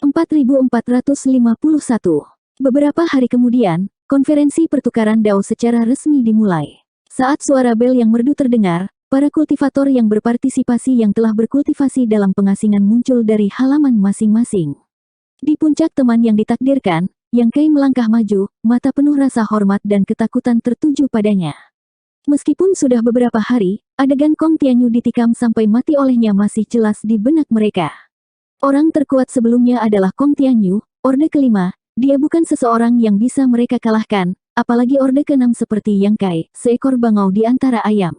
4451. Beberapa hari kemudian, konferensi pertukaran Dao secara resmi dimulai. Saat suara bel yang merdu terdengar, para kultivator yang berpartisipasi yang telah berkultivasi dalam pengasingan muncul dari halaman masing-masing. Di puncak teman yang ditakdirkan, Yang Kai melangkah maju, mata penuh rasa hormat dan ketakutan tertuju padanya. Meskipun sudah beberapa hari, adegan Kong Tianyu ditikam sampai mati olehnya masih jelas di benak mereka. Orang terkuat sebelumnya adalah Kong Tianyu, Orde kelima, dia bukan seseorang yang bisa mereka kalahkan, apalagi Orde keenam seperti Yang Kai, seekor bangau di antara ayam.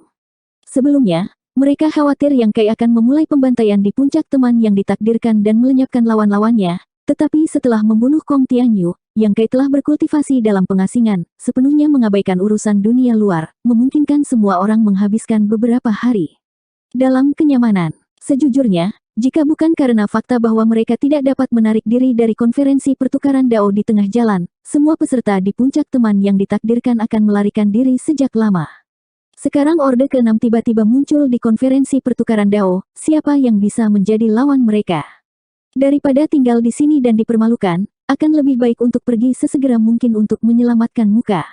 Sebelumnya, mereka khawatir Yang Kai akan memulai pembantaian di puncak teman yang ditakdirkan dan melenyapkan lawan-lawannya, tetapi setelah membunuh Kong Tianyu, Yang Kai telah berkultivasi dalam pengasingan, sepenuhnya mengabaikan urusan dunia luar, memungkinkan semua orang menghabiskan beberapa hari dalam kenyamanan. Sejujurnya, jika bukan karena fakta bahwa mereka tidak dapat menarik diri dari konferensi pertukaran Dao di tengah jalan, semua peserta di puncak teman yang ditakdirkan akan melarikan diri sejak lama. Sekarang Orde ke-6 tiba-tiba muncul di konferensi pertukaran Dao, siapa yang bisa menjadi lawan mereka? Daripada tinggal di sini dan dipermalukan, akan lebih baik untuk pergi sesegera mungkin untuk menyelamatkan muka.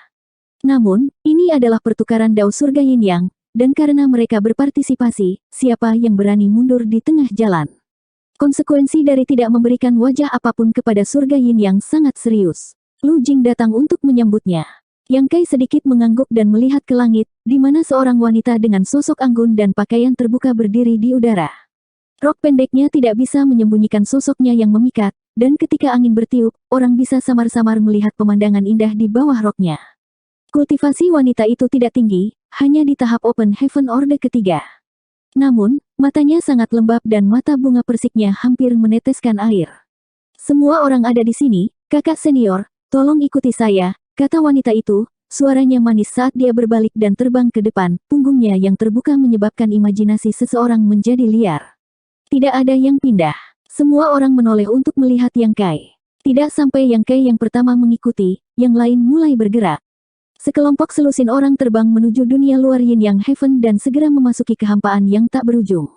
Namun, ini adalah pertukaran Dao surga Yin Yang, dan karena mereka berpartisipasi, siapa yang berani mundur di tengah jalan? Konsekuensi dari tidak memberikan wajah apapun kepada surga Yin Yang sangat serius. Lu Jing datang untuk menyambutnya. Yang Kai sedikit mengangguk dan melihat ke langit, di mana seorang wanita dengan sosok anggun dan pakaian terbuka berdiri di udara. Rok pendeknya tidak bisa menyembunyikan sosoknya yang memikat, dan ketika angin bertiup, orang bisa samar-samar melihat pemandangan indah di bawah roknya. Kultivasi wanita itu tidak tinggi, hanya di tahap Open Heaven Orde ketiga. Namun, matanya sangat lembab dan mata bunga persiknya hampir meneteskan air. Semua orang ada di sini, kakak senior, tolong ikuti saya, kata wanita itu, suaranya manis saat dia berbalik dan terbang ke depan, punggungnya yang terbuka menyebabkan imajinasi seseorang menjadi liar. Tidak ada yang pindah. Semua orang menoleh untuk melihat Yang Kai. Tidak sampai Yang Kai yang pertama mengikuti, yang lain mulai bergerak. Sekelompok selusin orang terbang menuju dunia luar Yin Yang Heaven dan segera memasuki kehampaan yang tak berujung.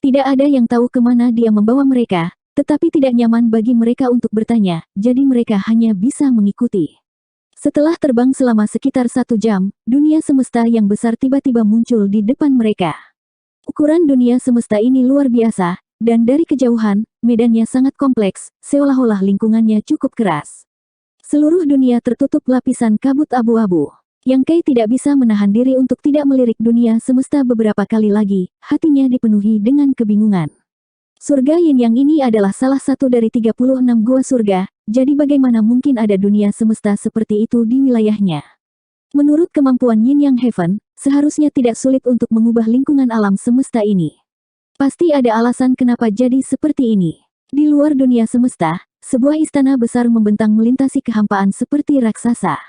Tidak ada yang tahu kemana dia membawa mereka, tetapi tidak nyaman bagi mereka untuk bertanya, jadi mereka hanya bisa mengikuti. Setelah terbang selama sekitar 1 jam, dunia semesta yang besar tiba-tiba muncul di depan mereka. Ukuran dunia semesta ini luar biasa, dan dari kejauhan, medannya sangat kompleks, seolah-olah lingkungannya cukup keras. Seluruh dunia tertutup lapisan kabut abu-abu. Yang Kai tidak bisa menahan diri untuk tidak melirik dunia semesta beberapa kali lagi, hatinya dipenuhi dengan kebingungan. Surga Yin Yang ini adalah salah satu dari 36 gua surga, jadi bagaimana mungkin ada dunia semesta seperti itu di wilayahnya? Menurut kemampuan Yin Yang Heaven, seharusnya tidak sulit untuk mengubah lingkungan alam semesta ini. Pasti ada alasan kenapa jadi seperti ini. Di luar dunia semesta, sebuah istana besar membentang melintasi kehampaan seperti raksasa.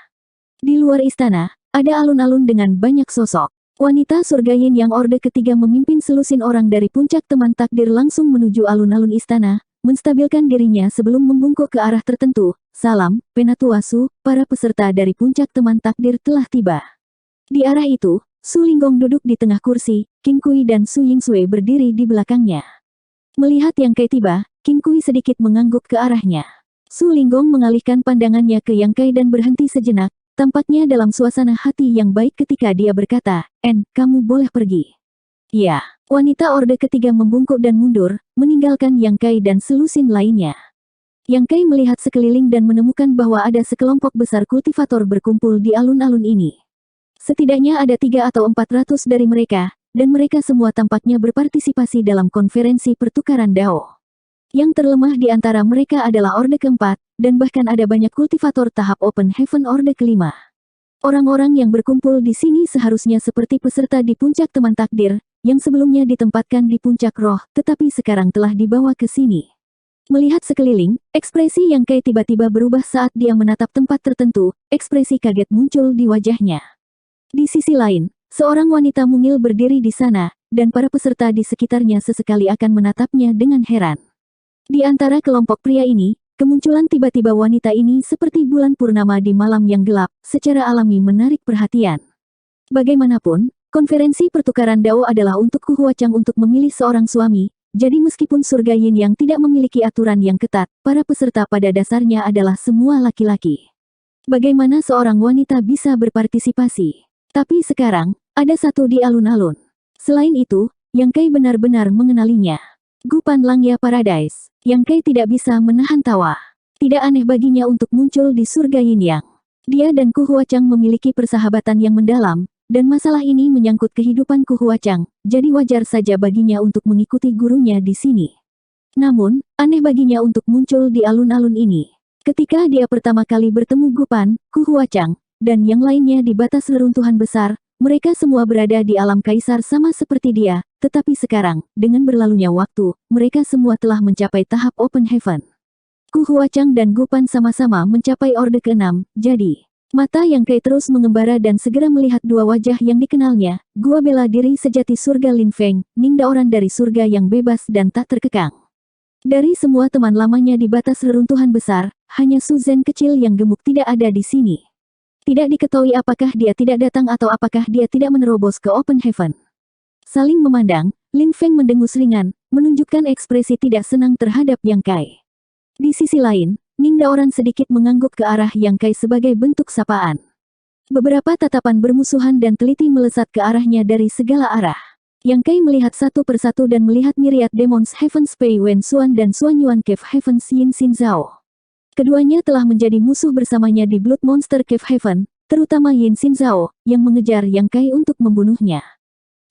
Di luar istana, ada alun-alun dengan banyak sosok. Wanita surga Yin Yang Orde ketiga memimpin selusin orang dari puncak teman takdir langsung menuju alun-alun istana, menstabilkan dirinya sebelum membungkuk ke arah tertentu. Salam, Penatuasu, para peserta dari puncak teman takdir telah tiba. Di arah itu, Su Linggong duduk di tengah kursi, King Kui dan Su Yingsui berdiri di belakangnya. Melihat Yang Kai tiba, King Kui sedikit mengangguk ke arahnya. Su Linggong mengalihkan pandangannya ke Yang Kai dan berhenti sejenak, tampaknya dalam suasana hati yang baik ketika dia berkata, kamu boleh pergi. Ya, wanita Orde ketiga membungkuk dan mundur, meninggalkan Yang Kai dan selusin lainnya. Yang Kai melihat sekeliling dan menemukan bahwa ada sekelompok besar kultivator berkumpul di alun-alun ini. Setidaknya ada 300 atau 400 dari mereka, dan mereka semua tampaknya berpartisipasi dalam konferensi pertukaran Dao. Yang terlemah di antara mereka adalah Orde keempat, dan bahkan ada banyak kultivator tahap Open Heaven Orde kelima. Orang-orang yang berkumpul di sini seharusnya seperti peserta di puncak teman takdir, yang sebelumnya ditempatkan di puncak roh, tetapi sekarang telah dibawa ke sini. Melihat sekeliling, ekspresi Yang Kai tiba-tiba berubah saat dia menatap tempat tertentu, ekspresi kaget muncul di wajahnya. Di sisi lain, seorang wanita mungil berdiri di sana, dan para peserta di sekitarnya sesekali akan menatapnya dengan heran. Di antara kelompok pria ini, kemunculan tiba-tiba wanita ini seperti bulan purnama di malam yang gelap, secara alami menarik perhatian. Bagaimanapun, konferensi pertukaran Dao adalah untuk Ku Huachang untuk memilih seorang suami, jadi meskipun surga yin yang tidak memiliki aturan yang ketat, para peserta pada dasarnya adalah semua laki-laki. Bagaimana seorang wanita bisa berpartisipasi? Tapi sekarang, ada satu di alun-alun. Selain itu, Yang Kai benar-benar mengenalinya. Gu Panlangya Paradise. Yang Kai tidak bisa menahan tawa. Tidak aneh baginya untuk muncul di surga yin yang. Dia dan Ku Huachang memiliki persahabatan yang mendalam, dan masalah ini menyangkut kehidupan Ku Huachang, jadi wajar saja baginya untuk mengikuti gurunya di sini. Namun, aneh baginya untuk muncul di alun-alun ini. Ketika dia pertama kali bertemu Gu Pan, Ku Huachang, dan yang lainnya di batas reruntuhan besar, mereka semua berada di alam kaisar sama seperti dia, tetapi sekarang, dengan berlalunya waktu, mereka semua telah mencapai tahap Open Heaven. Ku Huachang dan Gu Pan sama-sama mencapai orde ke-6, jadi mata Yang Kai terus mengembara dan segera melihat dua wajah yang dikenalnya, Gua bela diri sejati surga Lin Feng, Ningda orang dari surga yang bebas dan tak terkekang. Dari semua teman lamanya di batas reruntuhan besar, hanya Su Zhen kecil yang gemuk tidak ada di sini. Tidak diketahui apakah dia tidak datang atau apakah dia tidak menerobos ke Open Heaven. Saling memandang, Lin Feng mendengus ringan, menunjukkan ekspresi tidak senang terhadap Yang Kai. Di sisi lain, Ningda orang sedikit mengangguk ke arah Yang Kai sebagai bentuk sapaan. Beberapa tatapan bermusuhan dan teliti melesat ke arahnya dari segala arah. Yang Kai melihat satu persatu dan melihat myriad Demons Heavens Pei Wen Xuan dan Xuan Yuan Cave Heavens Yin Xin Zhao. Keduanya telah menjadi musuh bersamanya di Blood Monster Cave Heaven, terutama Yin Xin Zhao, yang mengejar Yang Kai untuk membunuhnya.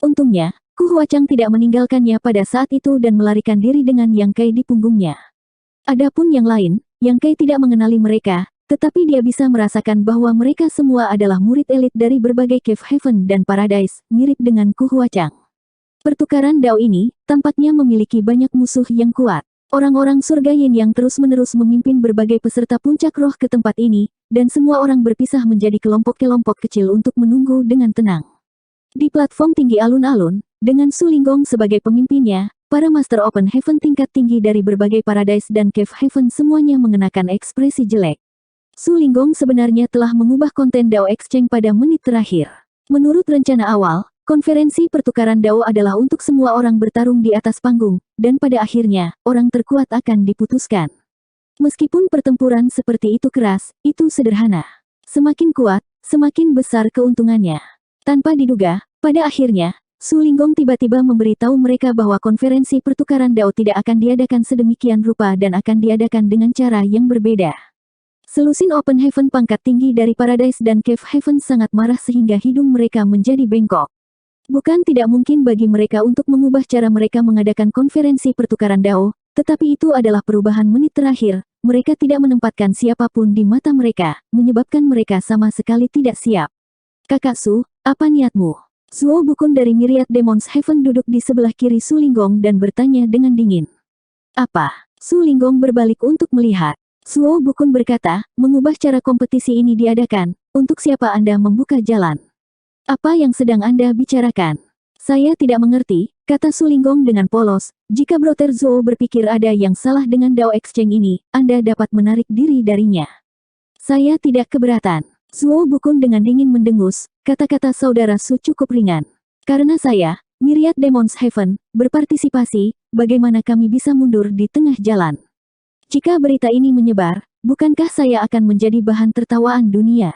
Untungnya, Ku Huachang tidak meninggalkannya pada saat itu dan melarikan diri dengan Yang Kai di punggungnya. Adapun yang lain, Yang Kai tidak mengenali mereka, tetapi dia bisa merasakan bahwa mereka semua adalah murid elit dari berbagai Cave Heaven dan Paradise, mirip dengan Ku Huachang. Pertukaran dao ini, tampaknya memiliki banyak musuh yang kuat. Orang-orang surga yin yang terus-menerus memimpin berbagai peserta puncak roh ke tempat ini, dan semua orang berpisah menjadi kelompok-kelompok kecil untuk menunggu dengan tenang. Di platform tinggi alun-alun, dengan Su Linggong sebagai pemimpinnya, para Master Open Heaven tingkat tinggi dari berbagai Paradise dan Cave Heaven semuanya mengenakan ekspresi jelek. Su Linggong sebenarnya telah mengubah konten Dao Exchange pada menit terakhir. Menurut rencana awal, konferensi pertukaran Dao adalah untuk semua orang bertarung di atas panggung, dan pada akhirnya, orang terkuat akan diputuskan. Meskipun pertempuran seperti itu keras, itu sederhana. Semakin kuat, semakin besar keuntungannya. Tanpa diduga, pada akhirnya, Su Linggong tiba-tiba memberitahu mereka bahwa konferensi pertukaran Dao tidak akan diadakan sedemikian rupa dan akan diadakan dengan cara yang berbeda. Selusin Open Heaven pangkat tinggi dari Paradise dan Cave Heaven sangat marah sehingga hidung mereka menjadi bengkok. Bukan tidak mungkin bagi mereka untuk mengubah cara mereka mengadakan konferensi pertukaran Dao, tetapi itu adalah perubahan menit terakhir, mereka tidak menempatkan siapapun di mata mereka, menyebabkan mereka sama sekali tidak siap. Kakak Su, apa niatmu? Zuo Bukun dari Myriad Demons Heaven duduk di sebelah kiri Su Linggong dan bertanya dengan dingin. Apa? Su Linggong berbalik untuk melihat. Zuo Bukun berkata, mengubah cara kompetisi ini diadakan, untuk siapa Anda membuka jalan? Apa yang sedang Anda bicarakan? Saya tidak mengerti, kata Su Linggong dengan polos, jika Brother Zuo berpikir ada yang salah dengan Dao Exchange ini, Anda dapat menarik diri darinya. Saya tidak keberatan. Zuo Bukun dengan dingin mendengus, kata-kata saudara Su cukup ringan. Karena saya, Myriad Demons Heaven, berpartisipasi, bagaimana kami bisa mundur di tengah jalan? Jika berita ini menyebar, bukankah saya akan menjadi bahan tertawaan dunia?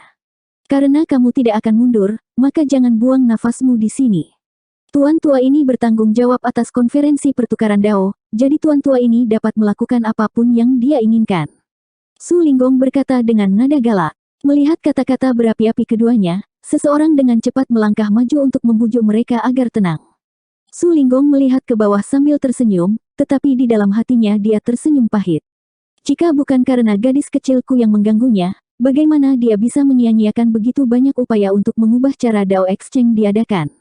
Karena kamu tidak akan mundur, maka jangan buang nafasmu di sini. Tuan tua ini bertanggung jawab atas konferensi pertukaran Dao, jadi tuan tua ini dapat melakukan apapun yang dia inginkan. Su Linggong berkata dengan nada galak. Melihat kata-kata berapi-api keduanya, seseorang dengan cepat melangkah maju untuk membujuk mereka agar tenang. Su Linggong melihat ke bawah sambil tersenyum, tetapi di dalam hatinya dia tersenyum pahit. Jika bukan karena gadis kecilku yang mengganggunya, bagaimana dia bisa menyia-nyiakan begitu banyak upaya untuk mengubah cara Dao Exchange diadakan?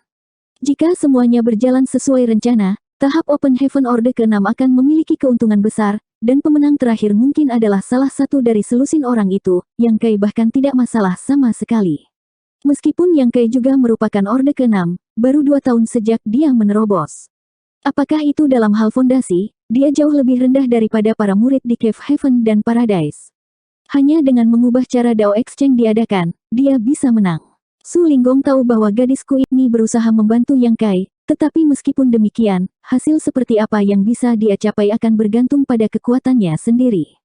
Jika semuanya berjalan sesuai rencana, tahap Open Heaven Orde ke-6 akan memiliki keuntungan besar, dan pemenang terakhir mungkin adalah salah satu dari selusin orang itu, Yang Kai bahkan tidak masalah sama sekali. Meskipun Yang Kai juga merupakan Orde ke-6, baru 2 tahun sejak dia menerobos. Apakah itu dalam hal fondasi, dia jauh lebih rendah daripada para murid di Cave Heaven dan Paradise. Hanya dengan mengubah cara Dao Exchange diadakan, dia bisa menang. Su Linggong tahu bahwa gadisku ini berusaha membantu Yang Kai, Tetapi meskipun demikian, hasil seperti apa yang bisa dia capai akan bergantung pada kekuatannya sendiri.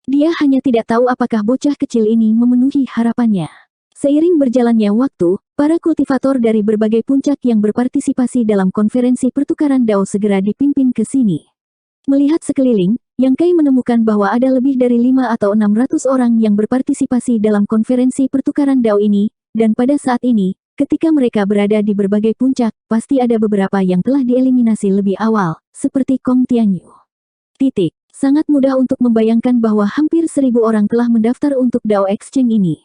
Dia hanya tidak tahu apakah bocah kecil ini memenuhi harapannya. Seiring berjalannya waktu, para kultivator dari berbagai puncak yang berpartisipasi dalam konferensi pertukaran Dao segera dipimpin ke sini. Melihat sekeliling, Yang Kai menemukan bahwa ada lebih dari 5 atau 600 orang yang berpartisipasi dalam konferensi pertukaran Dao ini, dan pada saat ini, ketika mereka berada di berbagai puncak, pasti ada beberapa yang telah dieliminasi lebih awal, seperti Kong Tianyu. Sangat mudah untuk membayangkan bahwa hampir 1000 orang telah mendaftar untuk Dao Exchange ini.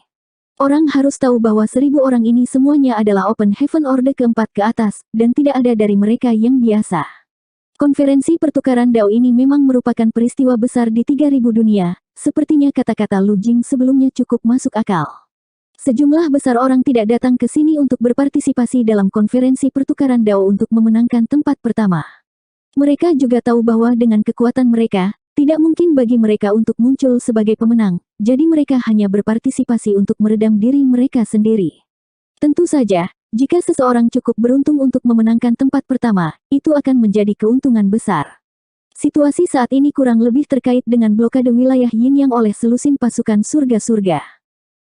Orang harus tahu bahwa 1000 orang ini semuanya adalah Open Heaven Orde keempat ke atas, dan tidak ada dari mereka yang biasa. Konferensi pertukaran Dao ini memang merupakan peristiwa besar di 3000 dunia, sepertinya kata-kata Lu Jing sebelumnya cukup masuk akal. Sejumlah besar orang tidak datang ke sini untuk berpartisipasi dalam konferensi pertukaran Dao untuk memenangkan tempat pertama. Mereka juga tahu bahwa dengan kekuatan mereka, tidak mungkin bagi mereka untuk muncul sebagai pemenang, jadi mereka hanya berpartisipasi untuk meredam diri mereka sendiri. Tentu saja, jika seseorang cukup beruntung untuk memenangkan tempat pertama, itu akan menjadi keuntungan besar. Situasi saat ini kurang lebih terkait dengan blokade wilayah Yin Yang oleh selusin pasukan surga-surga.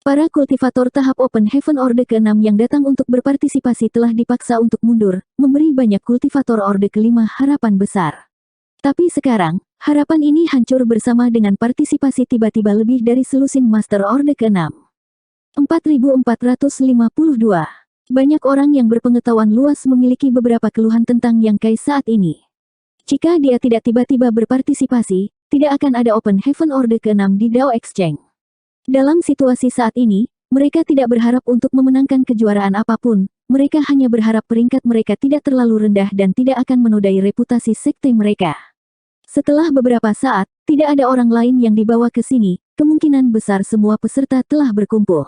Para kultivator tahap Open Heaven Orde ke-6 yang datang untuk berpartisipasi telah dipaksa untuk mundur, memberi banyak kultivator Orde ke-5 harapan besar. Tapi sekarang, harapan ini hancur bersama dengan partisipasi tiba-tiba lebih dari selusin Master Orde ke-6. 4452. Banyak orang yang berpengetahuan luas memiliki beberapa keluhan tentang Yang Kai saat ini. Jika dia tidak tiba-tiba berpartisipasi, tidak akan ada Open Heaven Orde ke-6 di Dao Exchange. Dalam situasi saat ini, mereka tidak berharap untuk memenangkan kejuaraan apapun, mereka hanya berharap peringkat mereka tidak terlalu rendah dan tidak akan menodai reputasi sekte mereka. Setelah beberapa saat, tidak ada orang lain yang dibawa ke sini, kemungkinan besar semua peserta telah berkumpul.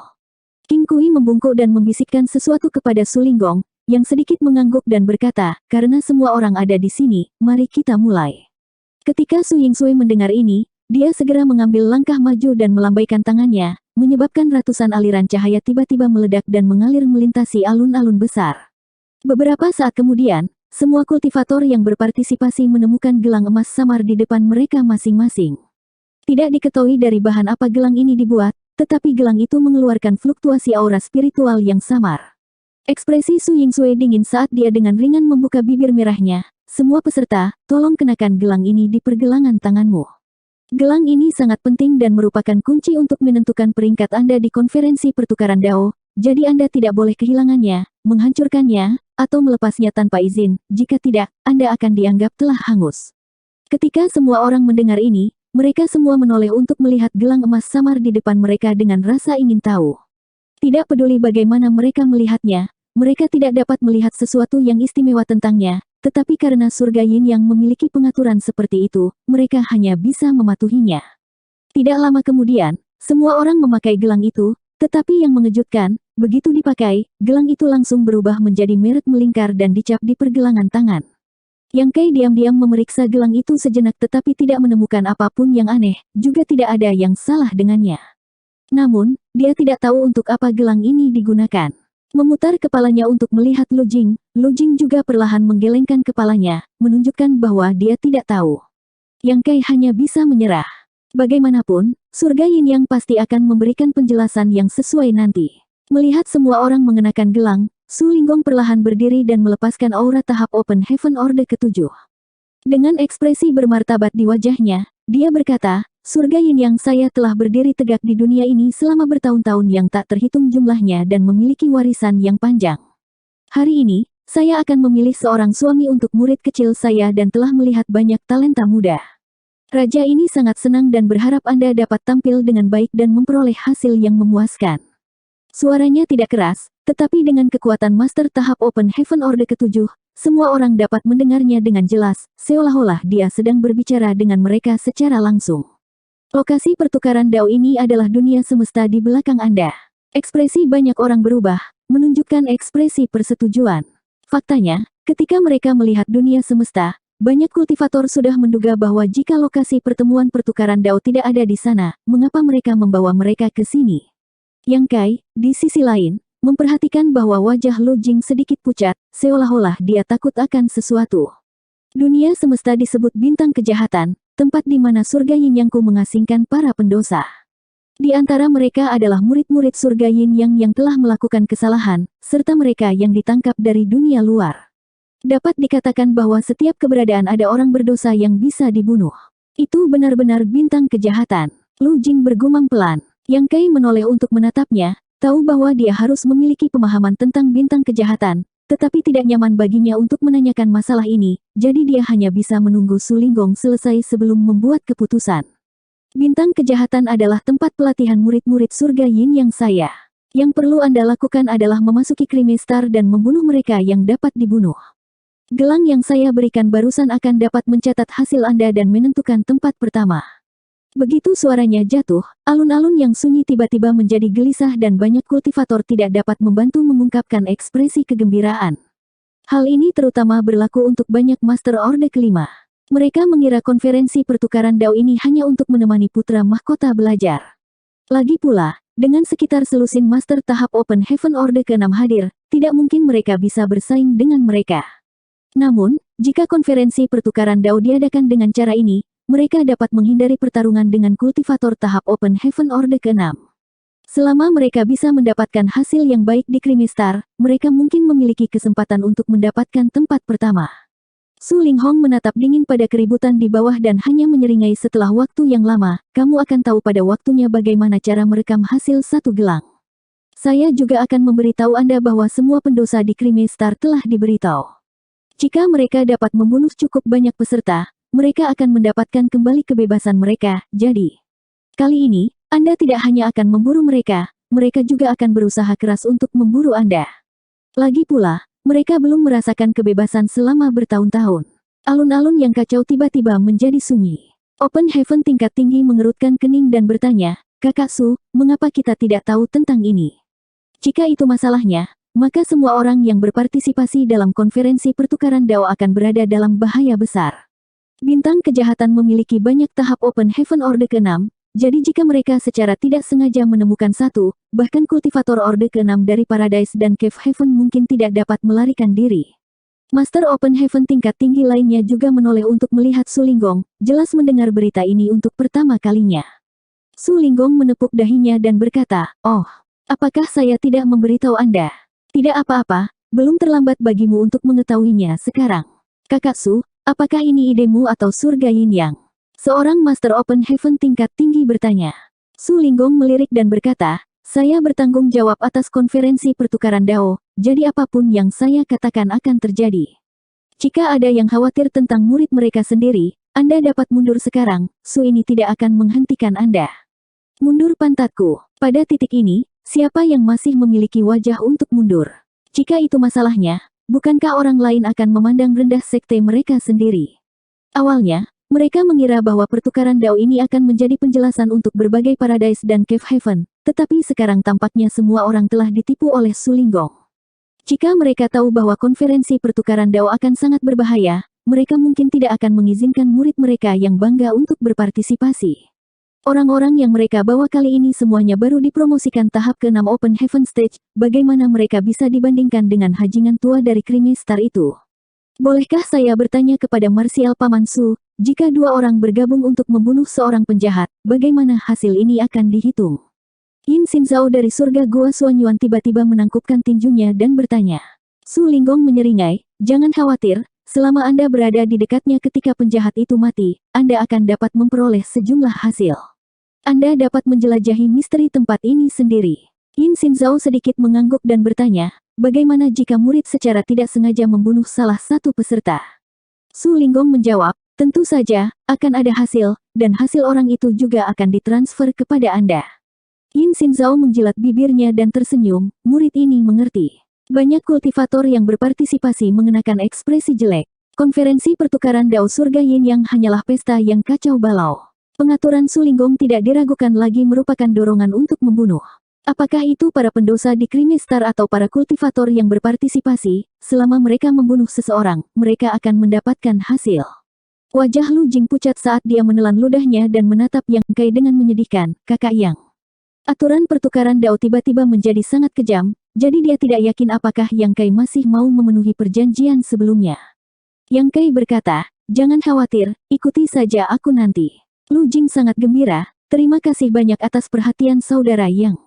King Kui membungkuk dan membisikkan sesuatu kepada Su Linggong, yang sedikit mengangguk dan berkata, karena semua orang ada di sini, mari kita mulai. Ketika Su Yingsui mendengar ini, dia segera mengambil langkah maju dan melambaikan tangannya, menyebabkan ratusan aliran cahaya tiba-tiba meledak dan mengalir melintasi alun-alun besar. Beberapa saat kemudian, semua kultivator yang berpartisipasi menemukan gelang emas samar di depan mereka masing-masing. Tidak diketahui dari bahan apa gelang ini dibuat, tetapi gelang itu mengeluarkan fluktuasi aura spiritual yang samar. Ekspresi Su Yingsui dingin saat dia dengan ringan membuka bibir merahnya. Semua peserta, tolong kenakan gelang ini di pergelangan tanganmu. Gelang ini sangat penting dan merupakan kunci untuk menentukan peringkat Anda di konferensi pertukaran Dao, jadi Anda tidak boleh kehilangannya, menghancurkannya, atau melepasnya tanpa izin. Jika tidak, Anda akan dianggap telah hangus. Ketika semua orang mendengar ini, mereka semua menoleh untuk melihat gelang emas samar di depan mereka dengan rasa ingin tahu. Tidak peduli bagaimana mereka melihatnya, mereka tidak dapat melihat sesuatu yang istimewa tentangnya, tetapi karena surga Yin yang memiliki pengaturan seperti itu, mereka hanya bisa mematuhinya. Tidak lama kemudian, semua orang memakai gelang itu, tetapi yang mengejutkan, begitu dipakai, gelang itu langsung berubah menjadi merek melingkar dan dicap di pergelangan tangan. Yang Kai diam-diam memeriksa gelang itu sejenak tetapi tidak menemukan apapun yang aneh, juga tidak ada yang salah dengannya. Namun, dia tidak tahu untuk apa gelang ini digunakan. Memutar kepalanya untuk melihat Lu Jing juga perlahan menggelengkan kepalanya, menunjukkan bahwa dia tidak tahu. Yang Kai hanya bisa menyerah. Bagaimanapun, surga Yin Yang pasti akan memberikan penjelasan yang sesuai nanti. Melihat semua orang mengenakan gelang, Su Linggong perlahan berdiri dan melepaskan aura tahap Open Heaven Orde ke-7. Dengan ekspresi bermartabat di wajahnya, dia berkata, surga Yin Yang saya telah berdiri tegak di dunia ini selama bertahun-tahun yang tak terhitung jumlahnya dan memiliki warisan yang panjang. Hari ini, saya akan memilih seorang suami untuk murid kecil saya dan telah melihat banyak talenta muda. Raja ini sangat senang dan berharap Anda dapat tampil dengan baik dan memperoleh hasil yang memuaskan. Suaranya tidak keras, tetapi dengan kekuatan Master tahap Open Heaven Orde ke-7, semua orang dapat mendengarnya dengan jelas, seolah-olah dia sedang berbicara dengan mereka secara langsung. Lokasi pertukaran Dao ini adalah dunia semesta di belakang Anda. Ekspresi banyak orang berubah, menunjukkan ekspresi persetujuan. Faktanya, ketika mereka melihat dunia semesta, banyak kultivator sudah menduga bahwa jika lokasi pertemuan pertukaran Dao tidak ada di sana, mengapa mereka membawa mereka ke sini? Yang Kai, di sisi lain, memperhatikan bahwa wajah Lu Jing sedikit pucat, seolah-olah dia takut akan sesuatu. Dunia semesta disebut bintang kejahatan, tempat di mana surga Yin Yang Ku mengasingkan para pendosa. Di antara mereka adalah murid-murid surga Yin yang telah melakukan kesalahan, serta mereka yang ditangkap dari dunia luar. Dapat dikatakan bahwa setiap keberadaan ada orang berdosa yang bisa dibunuh. Itu benar-benar bintang kejahatan. Lu Jing bergumam pelan. Yang Kai menoleh untuk menatapnya, tahu bahwa dia harus memiliki pemahaman tentang bintang kejahatan, tetapi tidak nyaman baginya untuk menanyakan masalah ini, jadi dia hanya bisa menunggu Su Linggong selesai sebelum membuat keputusan. Bintang kejahatan adalah tempat pelatihan murid-murid surga Yin yang saya. Yang perlu Anda lakukan adalah memasuki Krimi-Star dan membunuh mereka yang dapat dibunuh. Gelang yang saya berikan barusan akan dapat mencatat hasil Anda dan menentukan tempat pertama. Begitu suaranya jatuh, alun-alun yang sunyi tiba-tiba menjadi gelisah dan banyak kultivator tidak dapat membantu mengungkapkan ekspresi kegembiraan. Hal ini terutama berlaku untuk banyak Master Orde kelima. Mereka mengira konferensi pertukaran Dao ini hanya untuk menemani putra mahkota belajar. Lagi pula, dengan sekitar selusin Master tahap Open Heaven Orde ke-6 hadir, tidak mungkin mereka bisa bersaing dengan mereka. Namun, jika konferensi pertukaran Dao diadakan dengan cara ini, mereka dapat menghindari pertarungan dengan kultivator tahap Open Heaven Orde ke-6. Selama mereka bisa mendapatkan hasil yang baik di Krimi-Star, mereka mungkin memiliki kesempatan untuk mendapatkan tempat pertama. Su Linghong menatap dingin pada keributan di bawah dan hanya menyeringai setelah waktu yang lama, kamu akan tahu pada waktunya bagaimana cara merekam hasil satu gelang. Saya juga akan memberitahu Anda bahwa semua pendosa di Krimi-Star telah diberitahu. Jika mereka dapat membunuh cukup banyak peserta, mereka akan mendapatkan kembali kebebasan mereka, jadi kali ini, Anda tidak hanya akan memburu mereka, mereka juga akan berusaha keras untuk memburu Anda. Lagi pula, mereka belum merasakan kebebasan selama bertahun-tahun. Alun-alun yang kacau tiba-tiba menjadi sunyi. Open Heaven tingkat tinggi mengerutkan kening dan bertanya, Kakak Su, mengapa kita tidak tahu tentang ini? Jika itu masalahnya, maka semua orang yang berpartisipasi dalam konferensi pertukaran Dao akan berada dalam bahaya besar. Bintang kejahatan memiliki banyak tahap Open Heaven Orde ke-6, jadi jika mereka secara tidak sengaja menemukan satu, bahkan kultivator Orde ke-6 dari Paradise dan Cave Heaven mungkin tidak dapat melarikan diri. Master Open Heaven tingkat tinggi lainnya juga menoleh untuk melihat Su Linggong, jelas mendengar berita ini untuk pertama kalinya. Su Linggong menepuk dahinya dan berkata, oh, apakah saya tidak memberitahu Anda? Tidak apa-apa, belum terlambat bagimu untuk mengetahuinya sekarang. Kakak Su, apakah ini idemu atau surga Yin Yang? Seorang Master Open Heaven tingkat tinggi bertanya. Su Linggong melirik dan berkata, saya bertanggung jawab atas konferensi pertukaran Dao, jadi apapun yang saya katakan akan terjadi. Jika ada yang khawatir tentang murid mereka sendiri, Anda dapat mundur sekarang, Su ini tidak akan menghentikan Anda. Mundur pantatku. Pada titik ini, siapa yang masih memiliki wajah untuk mundur? Jika itu masalahnya, bukankah orang lain akan memandang rendah sekte mereka sendiri? Awalnya, mereka mengira bahwa pertukaran Dao ini akan menjadi penjelasan untuk berbagai Paradise dan Cave Heaven, tetapi sekarang tampaknya semua orang telah ditipu oleh Su Linggong. Jika mereka tahu bahwa konferensi pertukaran Dao akan sangat berbahaya, mereka mungkin tidak akan mengizinkan murid mereka yang bangga untuk berpartisipasi. Orang-orang yang mereka bawa kali ini semuanya baru dipromosikan tahap ke-6 Open Heaven Stage, bagaimana mereka bisa dibandingkan dengan hajingan tua dari Krimi-Star itu? Bolehkah saya bertanya kepada Marsial Paman Su, jika dua orang bergabung untuk membunuh seorang penjahat, bagaimana hasil ini akan dihitung? Yin Xinzhao dari surga Gua Suanyuan tiba-tiba menangkupkan tinjunya dan bertanya. Su Linggong menyeringai, jangan khawatir, selama Anda berada di dekatnya ketika penjahat itu mati, Anda akan dapat memperoleh sejumlah hasil. Anda dapat menjelajahi misteri tempat ini sendiri. Yin Xinzhao sedikit mengangguk dan bertanya, bagaimana jika murid secara tidak sengaja membunuh salah satu peserta? Su Linggong menjawab, tentu saja, akan ada hasil, dan hasil orang itu juga akan ditransfer kepada Anda. Yin Xinzhao menjilat bibirnya dan tersenyum, murid ini mengerti. Banyak kultivator yang berpartisipasi mengenakan ekspresi jelek. Konferensi pertukaran Dao Surga Yin Yang hanyalah pesta yang kacau balau. Pengaturan Su Linggong tidak diragukan lagi merupakan dorongan untuk membunuh. Apakah itu para pendosa di Krimi-Star atau para kultivator yang berpartisipasi, selama mereka membunuh seseorang, mereka akan mendapatkan hasil. Wajah Lu Jing pucat saat dia menelan ludahnya dan menatap Yang Kai dengan menyedihkan, kakak Yang. Aturan pertukaran Dao tiba-tiba menjadi sangat kejam, jadi dia tidak yakin apakah Yang Kai masih mau memenuhi perjanjian sebelumnya. Yang Kai berkata, "Jangan khawatir, ikuti saja aku nanti." Lu Jing sangat gembira, "Terima kasih banyak atas perhatian saudara Yang."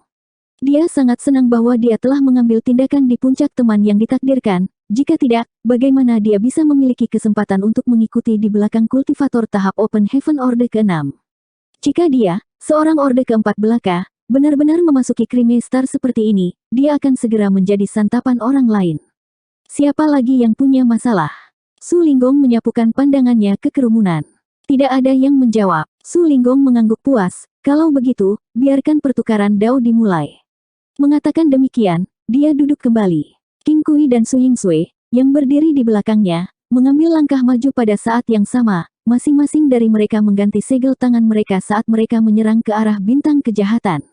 Dia sangat senang bahwa dia telah mengambil tindakan di puncak teman yang ditakdirkan. Jika tidak, bagaimana dia bisa memiliki kesempatan untuk mengikuti di belakang kultivator tahap Open Heaven Orde ke-6? Jika dia, seorang Orde ke-4 belaka, benar-benar memasuki Creamy Star seperti ini, dia akan segera menjadi santapan orang lain. Siapa lagi yang punya masalah? Su Linggong menyapukan pandangannya ke kerumunan. Tidak ada yang menjawab. Su Linggong mengangguk puas, "Kalau begitu, biarkan pertukaran dao dimulai." Mengatakan demikian, dia duduk kembali. King Kui dan Su Yingsui, yang berdiri di belakangnya, mengambil langkah maju pada saat yang sama. Masing-masing dari mereka mengganti segel tangan mereka saat mereka menyerang ke arah bintang kejahatan.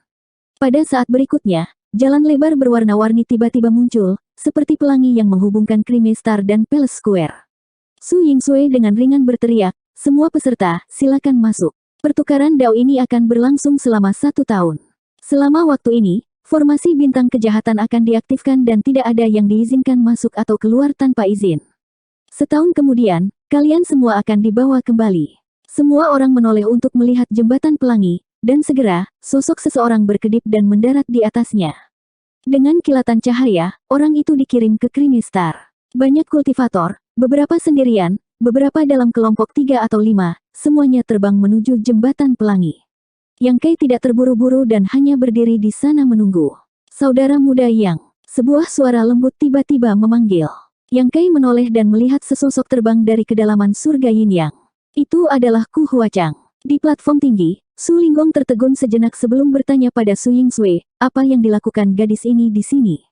Pada saat berikutnya, jalan lebar berwarna-warni tiba-tiba muncul, seperti pelangi yang menghubungkan Creamy Star dan Palace Square. Su Yingsui dengan ringan berteriak, "Semua peserta, silakan masuk. Pertukaran dao ini akan berlangsung selama 1 tahun. Selama waktu ini, formasi bintang kejahatan akan diaktifkan dan tidak ada yang diizinkan masuk atau keluar tanpa izin. Setahun kemudian, kalian semua akan dibawa kembali." Semua orang menoleh untuk melihat jembatan pelangi, dan segera, sosok seseorang berkedip dan mendarat di atasnya. Dengan kilatan cahaya, orang itu dikirim ke Creamy Star. Banyak kultivator, beberapa sendirian, beberapa dalam kelompok 3 atau 5, semuanya terbang menuju jembatan pelangi. Yang Kai tidak terburu-buru dan hanya berdiri di sana menunggu. "Saudara muda Yang," sebuah suara lembut tiba-tiba memanggil. Yang Kai menoleh dan melihat sesosok terbang dari kedalaman surga Yin Yang. Itu adalah Ku Huachang. Di platform tinggi, Su Linggong tertegun sejenak sebelum bertanya pada Su Yingsui, "Apa yang dilakukan gadis ini di sini?"